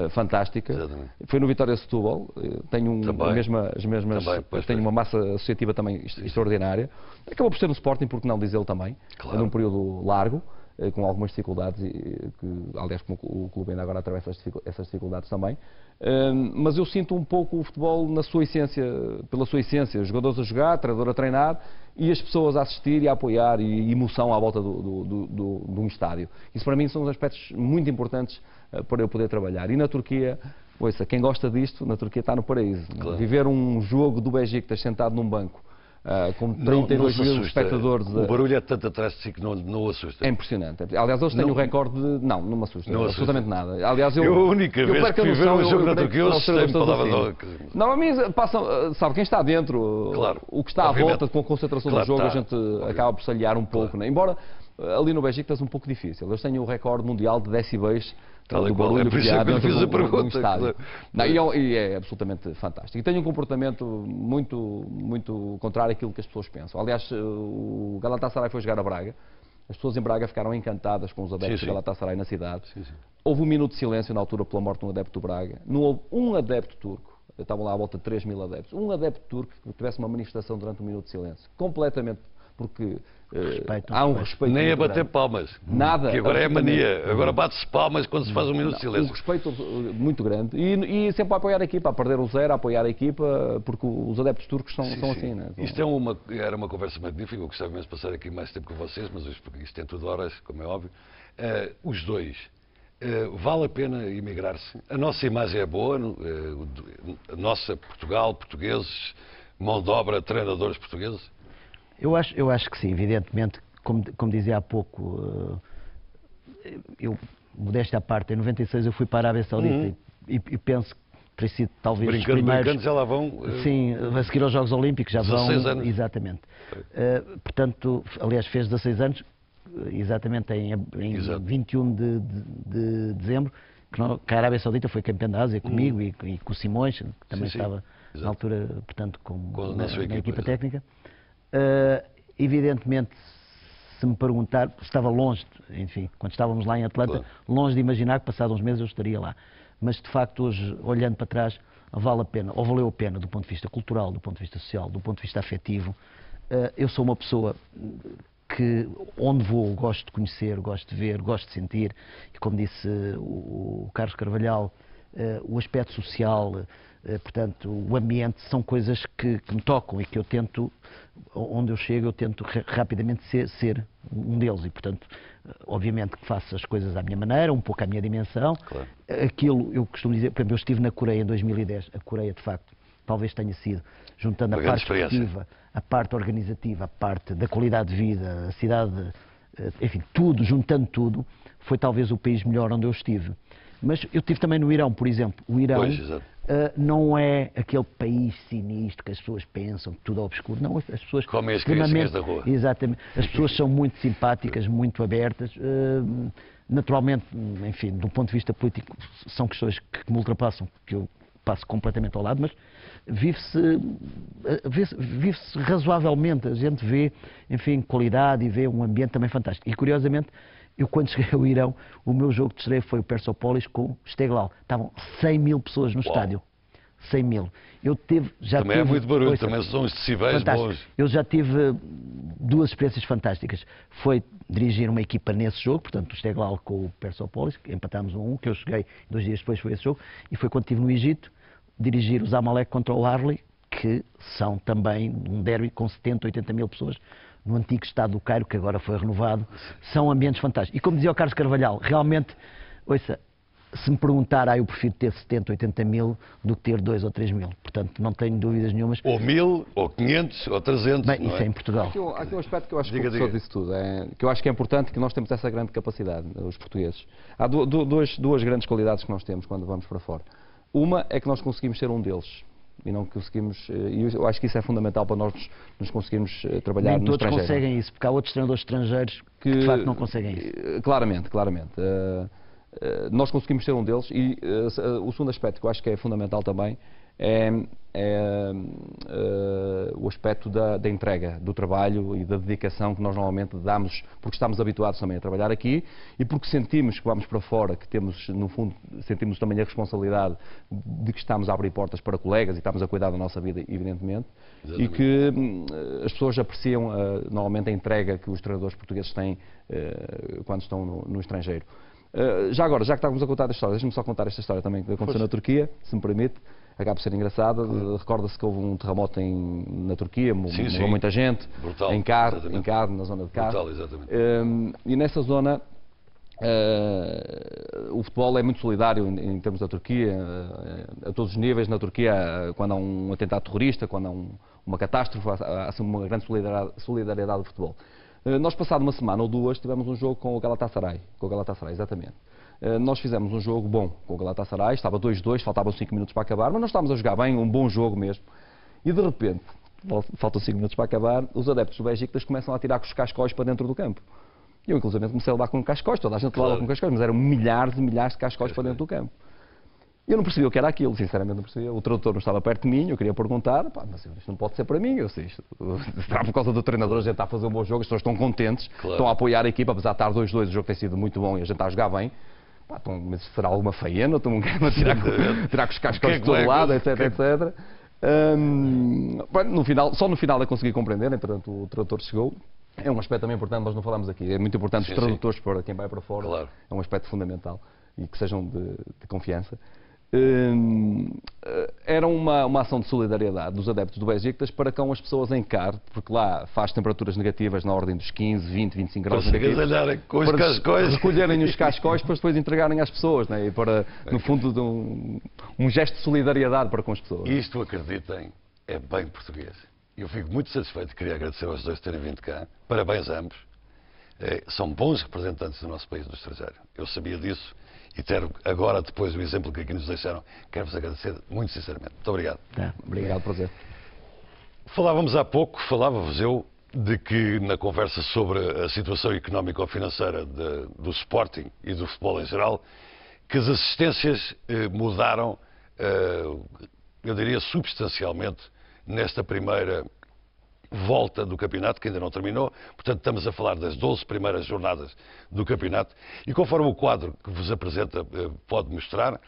fantástica. Exatamente. Foi no Vitória Setúbal. Tenho tenho uma massa associativa também extraordinária. Acabou por ser no Sporting, porque não dizê-lo também, Claro. num período largo, com algumas dificuldades, aliás, como o clube ainda agora atravessa essas dificuldades também. Mas eu sinto um pouco o futebol na sua essência, pela sua essência, os jogadores a jogar, treinador a treinar e as pessoas a assistir e a apoiar e emoção à volta de um estádio. Isso para mim são os aspectos muito importantes para eu poder trabalhar. E na Turquia, ouça, quem gosta disto, na Turquia está no paraíso. Claro. Viver Viver um jogo do Besiktas sentado num banco, com 32 mil espectadores. O barulho é tanto atrás de si que não o assusta. É impressionante. Aliás, eles têm o recorde de... Não me assusta. Não absolutamente assusta. nada. Aliás, Eu a única vez perco que a fui ver noção, um jogo na creio Turquia, eu que assustei-me são para todos lá. assim. Não, a mim passam, sabe, quem está dentro, Claro. o que está à Obviamente. volta com a concentração Claro, do jogo, tá. a gente acaba por se aliar um pouco. Né? Embora ali no Besiktas um pouco difícil. Eles têm o recorde mundial de decibéis Tal e do qual. barulho É por que isso há que eu dentro fiz a de um pergunta, estádio. claro. E é absolutamente fantástico. E tem um comportamento muito contrário àquilo que as pessoas pensam. Aliás, o Galatasaray foi jogar a Braga. As pessoas em Braga ficaram encantadas com os adeptos Sim, de sim. Galatasaray na cidade. Sim. Houve um minuto de silêncio na altura pela morte de um adepto do Braga. Não houve um adepto turco, estavam lá à volta de 3 mil adeptos, um adepto turco que tivesse uma manifestação durante um minuto de silêncio. Completamente, porque há um respeito Nem a muito bater grande. palmas. Nada. Que agora é absolutamente. mania. Agora bate-se palmas quando se faz um minuto de Um silêncio. respeito muito grande e sempre a apoiar a equipa, a perder o zero, a apoiar a equipa, porque os adeptos turcos são assim, né? Isto era uma conversa magnífica. Eu gostava mesmo de passar aqui mais tempo com vocês, mas isto tem tudo horas, como é óbvio. Os dois. Vale a pena emigrar-se? A nossa imagem é boa, a nossa Portugal, portugueses, mão de obra, treinadores portugueses? Eu acho que sim, evidentemente, como dizia há pouco, modéstia à parte, em 96 eu fui para a Arábia Saudita e penso que teria sido talvez os primeiros... Brincando, já lá vão... Sim, a seguir aos Jogos Olímpicos já 16 vão... anos. Exatamente. Portanto, aliás, fez 16 anos, exatamente em Exato. 21 de dezembro, que a Arábia Saudita foi campeã da Ásia comigo e com o Simões, que também Sim. estava Exato. na altura, portanto, Na sua na equipa exato. técnica. Evidentemente, se me perguntar, estava longe, enfim, quando estávamos lá em Atlanta, Claro. longe de imaginar que passados uns meses eu estaria lá. mas de facto hoje, olhando para trás, vale a pena, ou valeu a pena do ponto de vista cultural, do ponto de vista social, do ponto de vista afetivo. Eu sou uma pessoa que, onde vou, gosto de conhecer, gosto de ver, gosto de sentir, e como disse o Carlos Carvalhal, o aspecto social, portanto, o ambiente, são coisas que me tocam e que eu tento, onde eu chego, eu tento rapidamente ser um deles e, portanto, obviamente que faço as coisas à minha maneira, um pouco à minha dimensão. Claro. Aquilo, eu costumo dizer, por exemplo, eu estive na Coreia em 2010, a Coreia, de facto, talvez tenha sido, juntando a parte esportiva, a parte organizativa, a parte da qualidade de vida, a cidade, enfim, tudo, juntando tudo, foi talvez o país melhor onde eu estive. Mas eu estive também no Irão, por exemplo. O Irão não é aquele país sinistro que as pessoas pensam que tudo é obscuro. Não, as pessoas comem as criancinhas da rua. Exatamente. As pessoas são muito simpáticas, muito abertas. Naturalmente, enfim, do ponto de vista político, são questões que me ultrapassam, que eu passo completamente ao lado, mas vive-se razoavelmente. A gente vê, enfim, qualidade e vê um ambiente também fantástico. E, curiosamente, eu, quando cheguei ao Irão, o meu jogo de estreia foi o Persepolis com o Steglal. Estavam 100 mil pessoas no estádio. 100 mil. Também é muito barulho, também são os decibéis bons. Eu já tive duas experiências fantásticas. Foi dirigir uma equipa nesse jogo, portanto, o Steglal com o Persepolis, que empatámos 1-1, que eu cheguei 2 dias depois, foi esse jogo. E foi quando estive no Egito, dirigir o Zamalek contra o Arli, que são também um derby com 70, 80 mil pessoas, no antigo estado do Cairo, que agora foi renovado. São ambientes fantásticos. E como dizia o Carlos Carvalhal, realmente, ouça, se me perguntar, eu prefiro ter 70, 80 mil do que ter 2 ou 3 mil. Portanto, não tenho dúvidas nenhumas. Ou 1000, ou 500, ou 300. Bem, isso é em Portugal. Há aqui um aspecto que eu acho que o professor disse tudo, que eu acho que é importante, que nós temos essa grande capacidade, os portugueses. Há duas grandes qualidades que nós temos quando vamos para fora. Uma é que nós conseguimos ser um deles. E não conseguimos, e eu acho que isso é fundamental para nós nos conseguirmos trabalhar no estrangeiro. Nem todos conseguem isso, porque há outros treinadores estrangeiros que de facto não conseguem isso. Claramente. Nós conseguimos ser um deles e o segundo aspecto que eu acho que é fundamental também é o aspecto da entrega, do trabalho e da dedicação que nós normalmente damos, porque estamos habituados também a trabalhar aqui e porque sentimos que vamos para fora, que temos, no fundo, sentimos também a responsabilidade de que estamos a abrir portas para colegas e estamos a cuidar da nossa vida, evidentemente. Exatamente. E que as pessoas apreciam normalmente a entrega que os treinadores portugueses têm quando estão no estrangeiro. Já agora, já que estávamos a contar a história, deixa-me só contar esta história também que aconteceu na Turquia, se me permite. Acaba por ser engraçada. Recorda-se que houve um terremoto na Turquia, morreu muita gente. Brutal, em Kar, na zona de Kar. Brutal, exatamente. E nessa zona o futebol é muito solidário em termos da Turquia, a todos os níveis. Na Turquia, quando há um atentado terrorista, quando há uma catástrofe, há assim uma grande solidariedade do futebol. Nós, passado uma semana ou duas, tivemos um jogo com o Galatasaray, exatamente. Nós fizemos um jogo bom com o Galatasaray, estava 2-2, faltavam 5 minutos para acabar, mas nós estávamos a jogar bem, um bom jogo mesmo. E de repente, faltam 5 minutos para acabar, os adeptos do Besiktas começam a tirar com os cascóis para dentro do campo. E eu, inclusive, comecei a levar com cascóis, toda a gente levava com cascóis, mas eram milhares e milhares de cascóis para dentro do campo. Eu não percebi o que era aquilo, sinceramente não percebi. O tradutor não estava perto de mim, eu queria perguntar, mas isto não pode ser para mim, eu sei, será por causa do treinador, a gente está a fazer um bom jogo, as pessoas estão contentes, estão a apoiar a equipa, apesar de estar 2-2, o jogo tem sido muito bom e a gente está a jogar bem. Mas será alguma faena, estão a tirar com os cascóis de todo lado, etc. Só no final eu consegui compreender, entretanto o tradutor chegou. É um aspecto também importante, nós não falamos aqui, é muito importante os tradutores para quem vai para fora, é um aspecto fundamental e que sejam de confiança. Era uma ação de solidariedade dos adeptos do Besiktas para com as pessoas em Kar, porque lá faz temperaturas negativas na ordem dos 15, 20, 25 graus negativos. Com os cascóis. Recolherem os cascóis para depois entregarem às pessoas, né? E para, no fundo, um gesto de solidariedade para com as pessoas. Isto, acreditem, é bem português. Eu fico muito satisfeito, queria agradecer aos dois por terem vindo cá. Parabéns a ambos. São bons representantes do nosso país no estrangeiro. Eu sabia disso. E ter agora, depois, o exemplo que aqui nos deixaram, quero-vos agradecer muito sinceramente. Muito obrigado. Obrigado, prazer. Falava-vos eu, de que na conversa sobre a situação económica ou financeira do Sporting e do futebol em geral, que as assistências mudaram, eu diria, substancialmente nesta primeira volta do campeonato, que ainda não terminou. Portanto, estamos a falar das 12 primeiras jornadas do campeonato. E conforme o quadro que vos apresenta pode mostrar,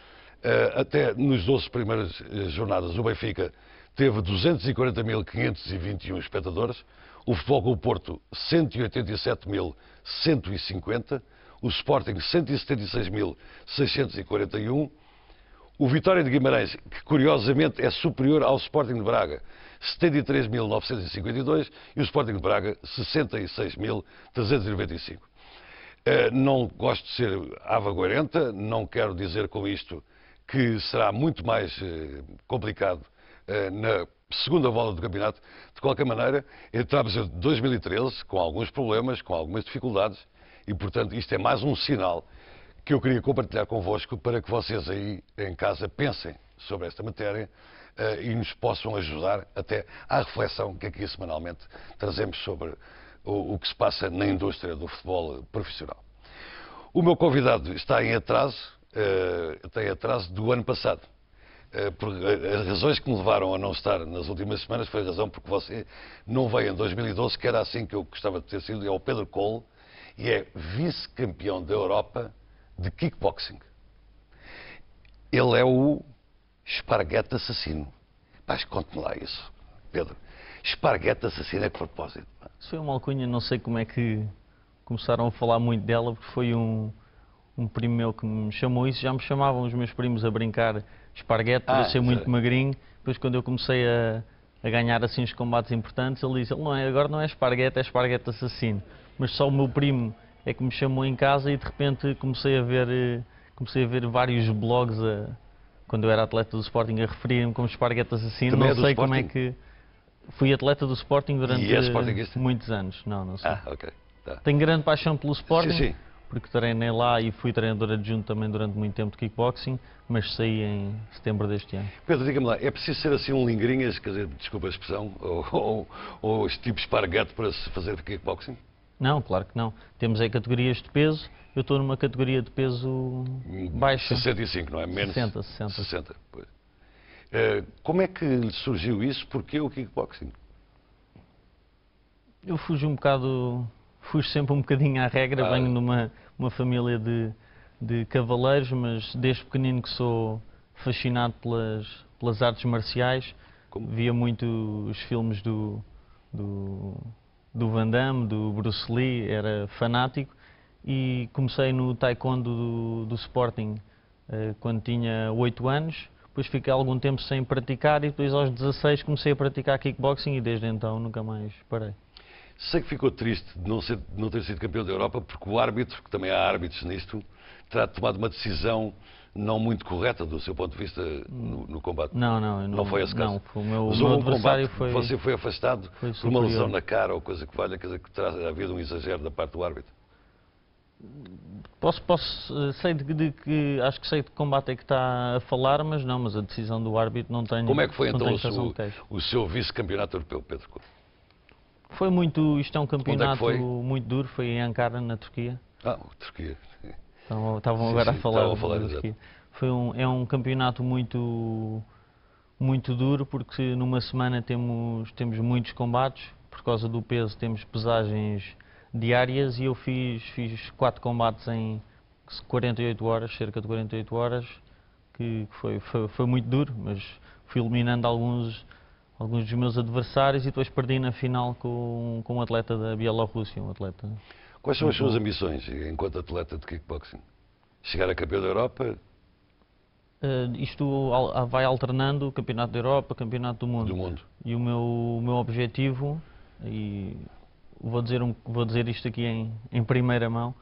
Até nos 12 primeiras jornadas, o Benfica teve 240.521 espectadores, o Futebol Clube Porto 187.150, o Sporting 176.641, o Vitória de Guimarães, que curiosamente é superior ao Sporting de Braga, 73.952 e o Sporting de Braga 66.395. Não gosto de ser avaguarenta, não quero dizer com isto que será muito mais complicado na segunda volta do campeonato. De qualquer maneira, entramos em 2013 com alguns problemas, com algumas dificuldades e, portanto, isto é mais um sinal que eu queria compartilhar convosco para que vocês aí em casa pensem sobre esta matéria e nos possam ajudar até à reflexão que aqui semanalmente trazemos sobre o que se passa na indústria do futebol profissional. O meu convidado está em atraso, tem atraso do ano passado. As razões que me levaram a não estar nas últimas semanas foi a razão porque você não veio em 2012, que era assim que eu gostava de ter sido, é o Pedro Cole, e é vice-campeão da Europa de kickboxing. Ele é o esparguete assassino. Mas conte-me lá isso, Pedro. Esparguete assassino é que propósito. Isso foi uma alcunha, não sei como é que começaram a falar muito dela, porque foi um primo meu que me chamou isso. Já me chamavam os meus primos a brincar esparguete, por eu ser muito magrinho. Depois, quando eu comecei a ganhar assim os combates importantes, ele disse, agora não é esparguete assassino. Mas só o meu primo é que me chamou em casa e de repente comecei a ver vários blogs, quando eu era atleta do Sporting, a referirem-me como esparguete assassino. Também não sei Sporting? como é que... Fui atleta do Sporting durante muitos anos. Não sei. Ok. Tá. Tenho grande paixão pelo Sporting, Sim. porque treinei lá e fui treinador adjunto também durante muito tempo de kickboxing, mas saí em setembro deste ano. Pedro, diga-me lá, é preciso ser assim um lingrinhas, quer dizer, desculpa a expressão, ou este tipo esparguete para se fazer kickboxing? Não, claro que não. Temos aí categorias de peso. Eu estou numa categoria de peso baixa. 65, não é? Menos 60. Pois. Como é que lhe surgiu isso? Porquê o kickboxing? Eu fujo sempre um bocadinho à regra. Venho numa família de cavaleiros, mas desde pequenino que sou fascinado pelas artes marciais. Via muito os filmes do Van Damme, do Bruce Lee, era fanático. E comecei no taekwondo do Sporting quando tinha 8 anos. Depois fiquei algum tempo sem praticar e depois aos 16 comecei a praticar kickboxing e desde então nunca mais parei. Sei que ficou triste de não ter sido campeão da Europa porque o árbitro, que também há árbitros nisto, terá tomado uma decisão não muito correta do seu ponto de vista no combate. Não foi esse caso. Não, o meu adversário foi... Você foi afastado por uma lesão na cara ou coisa que valha, quer dizer, que terá havido um exagero da parte do árbitro. Acho que sei de que combate é que está a falar, mas a decisão do árbitro não tenho. Como é que foi então o seu vice-campeonato europeu, Pedro? Foi isto é um campeonato muito duro, foi em Ankara, na Turquia. Turquia. Então, estavam agora a falar da Turquia. É um campeonato muito duro, porque numa semana temos muitos combates, por causa do peso temos pesagens diárias e eu fiz 4 combates em 48 horas, cerca de 48 horas, que foi muito duro, mas fui eliminando alguns dos meus adversários e depois perdi na final com um atleta da Bielorrússia, Quais são as suas ambições enquanto atleta de kickboxing? Chegar a campeão da Europa? Isto vai alternando, campeonato da Europa, campeonato do mundo. E o meu objetivo, e vou dizer isto aqui em primeira mão,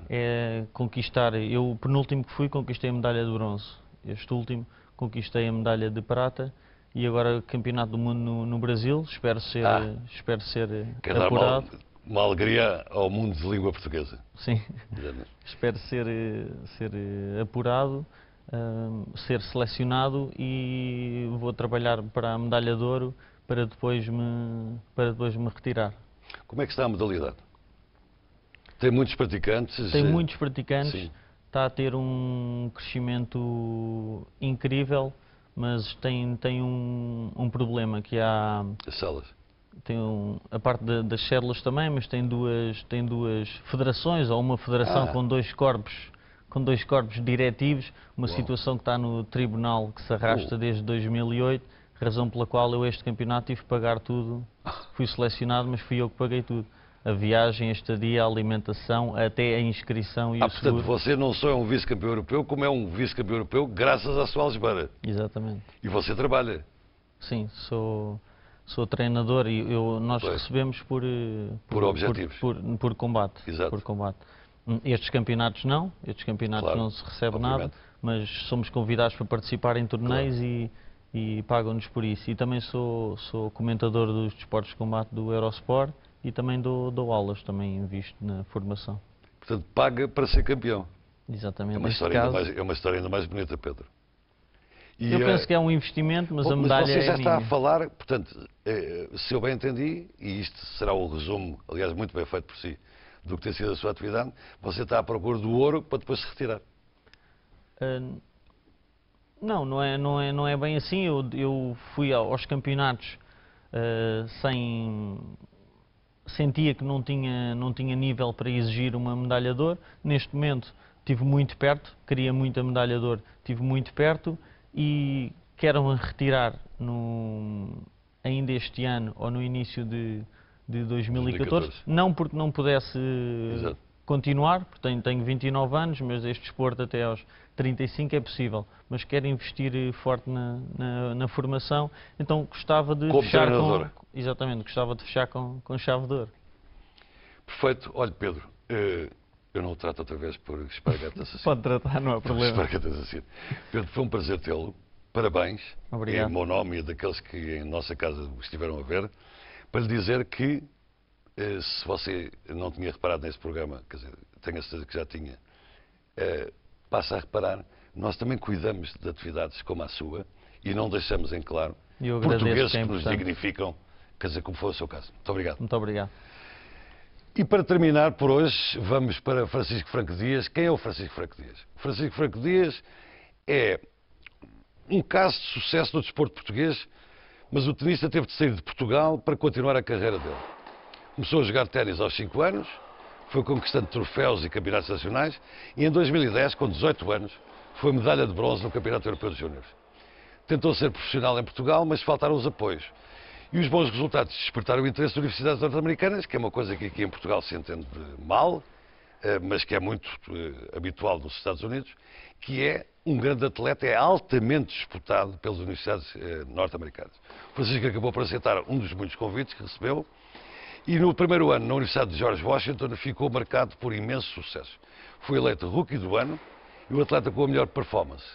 é conquistar. Eu, penúltimo que fui, conquistei a medalha de bronze. Este último, conquistei a medalha de prata. E agora campeonato do mundo no Brasil. Espero ser apurado. Dar uma alegria ao mundo de língua portuguesa. Sim. Espero ser apurado, ser selecionado e vou trabalhar para a medalha de ouro para depois me retirar. Como é que está a modalidade? Tem muitos praticantes? Tem muitos praticantes, sim. Está a ter um crescimento incrível, mas tem um problema que há... As células? Tem a parte das células também, mas tem duas federações, ou uma federação com 2 corpos com 2 corpos diretivos, uma situação que está no tribunal que se arrasta desde 2008, razão pela qual eu este campeonato tive que pagar tudo. Fui selecionado, mas fui eu que paguei tudo. A viagem, a estadia, a alimentação, até a inscrição e o portanto, seguro. você não só é um vice-campeão europeu, como é um vice-campeão europeu graças à sua algebeira. Exatamente. E você trabalha. Sim, sou treinador e nós recebemos por objetivos. Por combate. Exato. Por combate. Estes campeonatos não Claro, não se recebe obviamente. nada, mas somos convidados para participar em torneios e pagam-nos por isso. E também sou comentador dos desportos de combate do Eurosport e também dou aulas, também invisto na formação. Portanto, paga para ser campeão. Exatamente. É uma, história ainda mais bonita, Pedro. E, eu penso que é um investimento, mas a medalha mas você já é está minha. a falar, portanto, se eu bem entendi, e isto será o resumo, aliás, muito bem feito por si, do que tem sido a sua atividade, você está à procura do ouro para depois se retirar. Não é bem assim. Eu fui aos campeonatos sentia que não tinha nível para exigir uma medalha de ouro. Neste momento estive muito perto, queria muito a medalha de ouro, estive muito perto e quero-me retirar ainda este ano ou no início de 2014. Não porque não pudesse continuar, porque tenho 29 anos, mas este desporto até aos 35 é possível, mas quero investir forte na formação, então gostava de fechar com chave de ouro. Perfeito. Olha, Pedro, eu não o trato outra vez por esparguete assassino. Pode tratar, não há problema. Esparguete assassino. Pedro, foi um prazer tê-lo. Parabéns. Obrigado. Em meu nome e daqueles que em nossa casa estiveram a ver, para lhe dizer que se você não tinha reparado nesse programa, quer dizer, tenho a certeza que já tinha, passa a reparar, nós também cuidamos de atividades como a sua e não deixamos em claro portugueses que nos dignificam, quer dizer, como foi o seu caso. Muito obrigado. Muito obrigado. E para terminar por hoje, vamos para Francisco Franco Dias. Quem é o Francisco Franco Dias? O Francisco Franco Dias é um caso de sucesso no desporto português, mas o tenista teve de sair de Portugal para continuar a carreira dele. Começou a jogar ténis aos 5 anos, foi conquistando troféus e campeonatos nacionais e em 2010, com 18 anos, foi medalha de bronze no Campeonato Europeu de Júniores. Tentou ser profissional em Portugal, mas faltaram os apoios. E os bons resultados despertaram o interesse de universidades norte-americanas, que é uma coisa que aqui em Portugal se entende mal, mas que é muito habitual nos Estados Unidos, que é um grande atleta, é altamente disputado pelas universidades norte-americanas. Francisco acabou por aceitar um dos muitos convites que recebeu, e no primeiro ano, na Universidade de George Washington, ficou marcado por imenso sucesso. Foi eleito Rookie do Ano e o atleta com a melhor performance.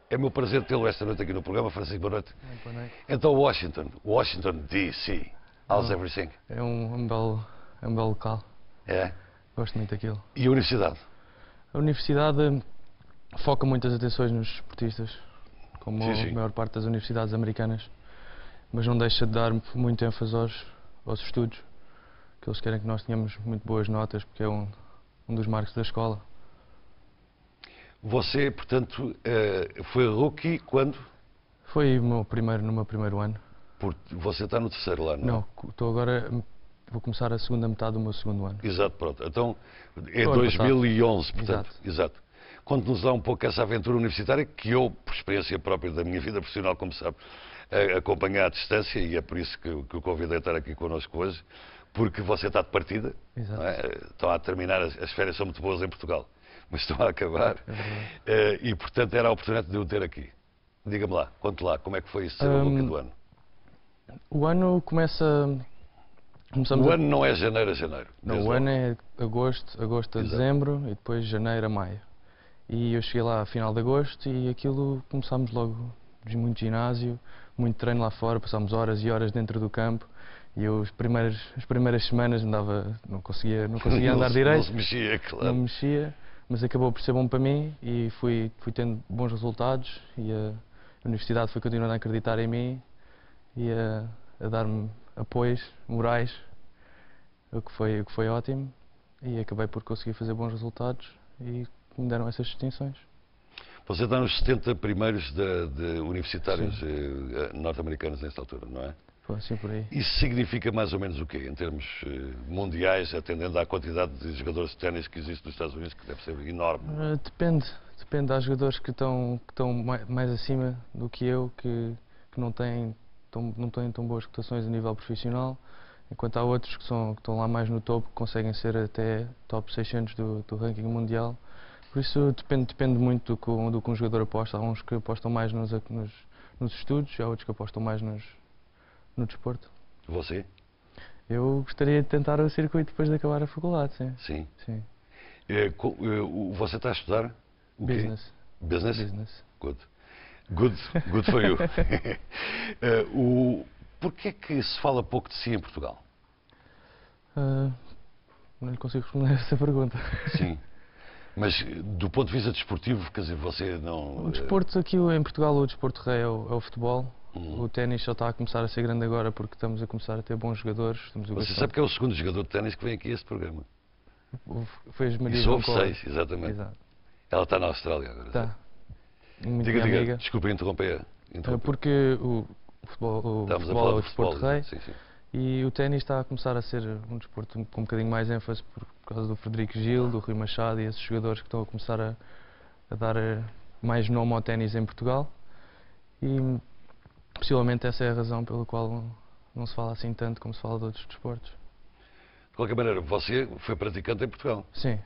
É meu prazer tê-lo esta noite aqui no programa. Francisco, boa noite. Boa noite. Então, Washington DC, how's everything? É um belo local. É? Gosto muito daquilo. E a universidade? A universidade foca muitas atenções nos esportistas, como a maior parte das universidades americanas, mas não deixa de dar muito ênfase aos estudos, que eles querem que nós tenhamos muito boas notas, porque é um dos marcos da escola. Você, portanto, foi rookie quando? Foi no meu primeiro ano. Você está no terceiro ano, não? Não, estou agora, vou começar a segunda metade do meu segundo ano. Exato, pronto. Então, é 2011, portanto. Exato. Conte-nos lá um pouco essa aventura universitária que eu, por experiência própria da minha vida profissional, como sabe, acompanhei à distância e é por isso que o convidei a estar aqui connosco hoje, porque você está de partida. Exato. Não é? Estão a terminar, as férias são muito boas em Portugal, mas estão a acabar. E, portanto, era a oportunidade de o ter aqui. Diga-me lá, conte lá, como é que foi isso ser o rookie do ano? O ano começamos o ano não é janeiro a janeiro. Não, o ano é agosto a dezembro e depois janeiro a maio. E eu cheguei lá a final de agosto e aquilo começámos logo muito ginásio, muito treino lá fora, passámos horas e horas dentro do campo e eu as primeiras semanas não conseguia andar direito. Não se mexia, claro. Não me mexia, mas acabou por ser bom para mim e fui tendo bons resultados e a universidade foi continuando a acreditar em mim e a dar-me apoios morais, o que foi ótimo, e acabei por conseguir fazer bons resultados e me deram essas distinções. Você está nos 70 primeiros de universitários norte-americanos nesta altura, não é? Assim por aí. Isso significa mais ou menos o quê, em termos mundiais, atendendo à quantidade de jogadores de ténis que existe nos Estados Unidos, que deve ser enorme? Depende. Há jogadores que estão mais acima do que eu, que não têm tão boas cotações a nível profissional, enquanto há outros que estão lá mais no topo, que conseguem ser até top 600 do ranking mundial. Por isso depende muito do que um jogador aposta. Há uns que apostam mais nos estudos, há outros que apostam mais no desporto. Você? Eu gostaria de tentar o circuito depois de acabar a faculdade, sim. Sim. Você está a estudar? O quê? Business. Business? Good for you. Porquê é que se fala pouco de si em Portugal? Não lhe consigo responder essa pergunta. Sim. Mas do ponto de vista desportivo, quer dizer, você não... O desporto aqui em Portugal, o desporto rei é o futebol. O ténis só está a começar a ser grande agora porque estamos a começar a ter bons jogadores. Você sabe que é o segundo jogador de ténis que vem aqui a este programa. Foi a Maria Isso houve 6, exatamente. Exato. Ela está na Austrália agora. Está. Diga, desculpa interromper. Porque o futebol é o desporto rei. Sim. E o ténis está a começar a ser um desporto com um bocadinho mais ênfase por causa do Frederico Gil, do Rui Machado e esses jogadores que estão a começar a dar mais nome ao ténis em Portugal. E possivelmente essa é a razão pela qual não se fala assim tanto como se fala de outros desportos. De qualquer maneira, você foi praticante em Portugal? Sim.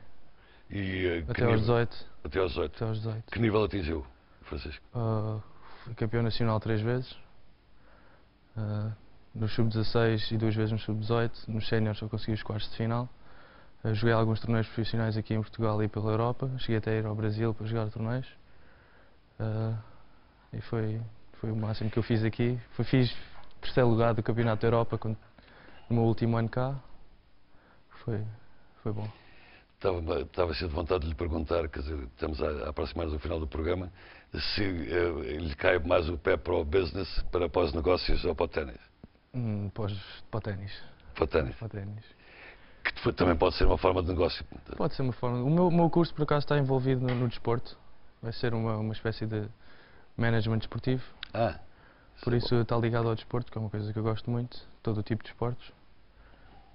E, até aos 18. Até aos 18. Que nível atingiu, Francisco? Fui campeão nacional 3 vezes. No sub-16 e 2 vezes no sub-18. Nos séniores só consegui os quartos de final. Joguei alguns torneios profissionais aqui em Portugal e pela Europa. Cheguei até a ir ao Brasil para jogar torneios. E foi o máximo que eu fiz aqui. Fiz terceiro lugar do Campeonato da Europa no meu último ano cá. Foi bom. Estava cheio de vontade de lhe perguntar, quer dizer, estamos a aproximar-nos do final do programa, se lhe cai mais o pé para o business, para os negócios ou para o ténis? Para o ténis. Para o ténis? Para o ténis. Que também pode ser uma forma de negócio. Pode ser uma forma. O meu curso, por acaso, está envolvido no desporto. Vai ser uma espécie de management desportivo. Por isso está ligado ao desporto, que é uma coisa que eu gosto muito, todo o tipo de esportes.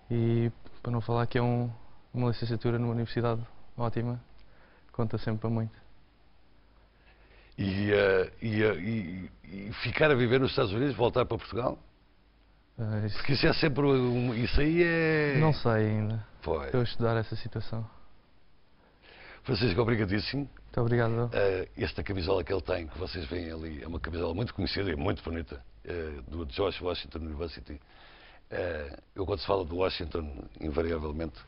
E para não falar que é uma licenciatura numa universidade ótima, conta sempre para muito. E ficar a viver nos Estados Unidos, voltar para Portugal? Porque isso é sempre... Isso aí é... Não sei ainda. Pois. Estou a estudar essa situação. Francisco, obrigadíssimo. Muito obrigado. Esta camisola que ele tem, que vocês veem ali, é uma camisola muito conhecida e muito bonita, do George Washington University. Eu, quando se fala do Washington, invariavelmente,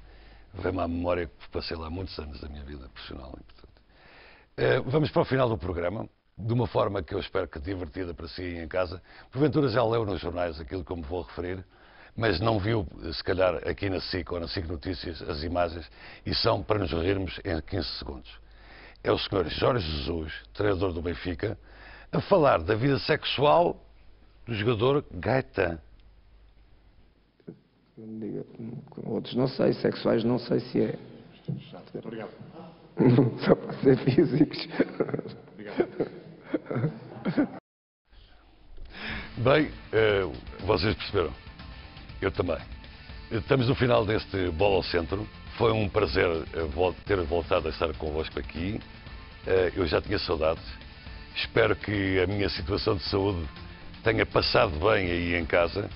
vem-me à memória que passei lá muitos anos da minha vida profissional. E, portanto, vamos para o final do programa, de uma forma que eu espero que divertida para si em casa. Porventura já leu nos jornais aquilo que eu me vou referir, mas não viu, se calhar, aqui na SIC ou na SIC Notícias, as imagens, e são para nos rirmos em 15 segundos. É o Sr. Jorge Jesus, treinador do Benfica, a falar da vida sexual do jogador Gaetan. Outros não sei, sexuais não sei se é. Obrigado. Só para ser físicos. Obrigado. Bem, vocês perceberam. Eu também. Estamos no final deste Bola ao Centro. Foi um prazer ter voltado a estar convosco aqui. Eu já tinha saudades. Espero que a minha situação de saúde tenha passado bem aí em casa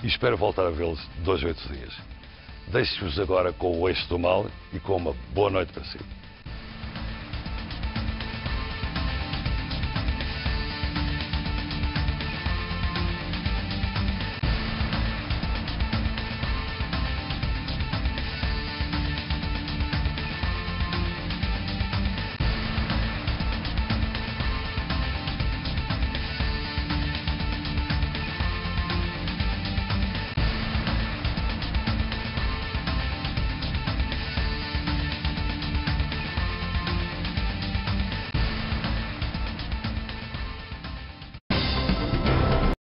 e espero voltar a vê-los 2 ou 8 dias. Deixo-vos agora com o Eixo do Mal e com uma boa noite para si.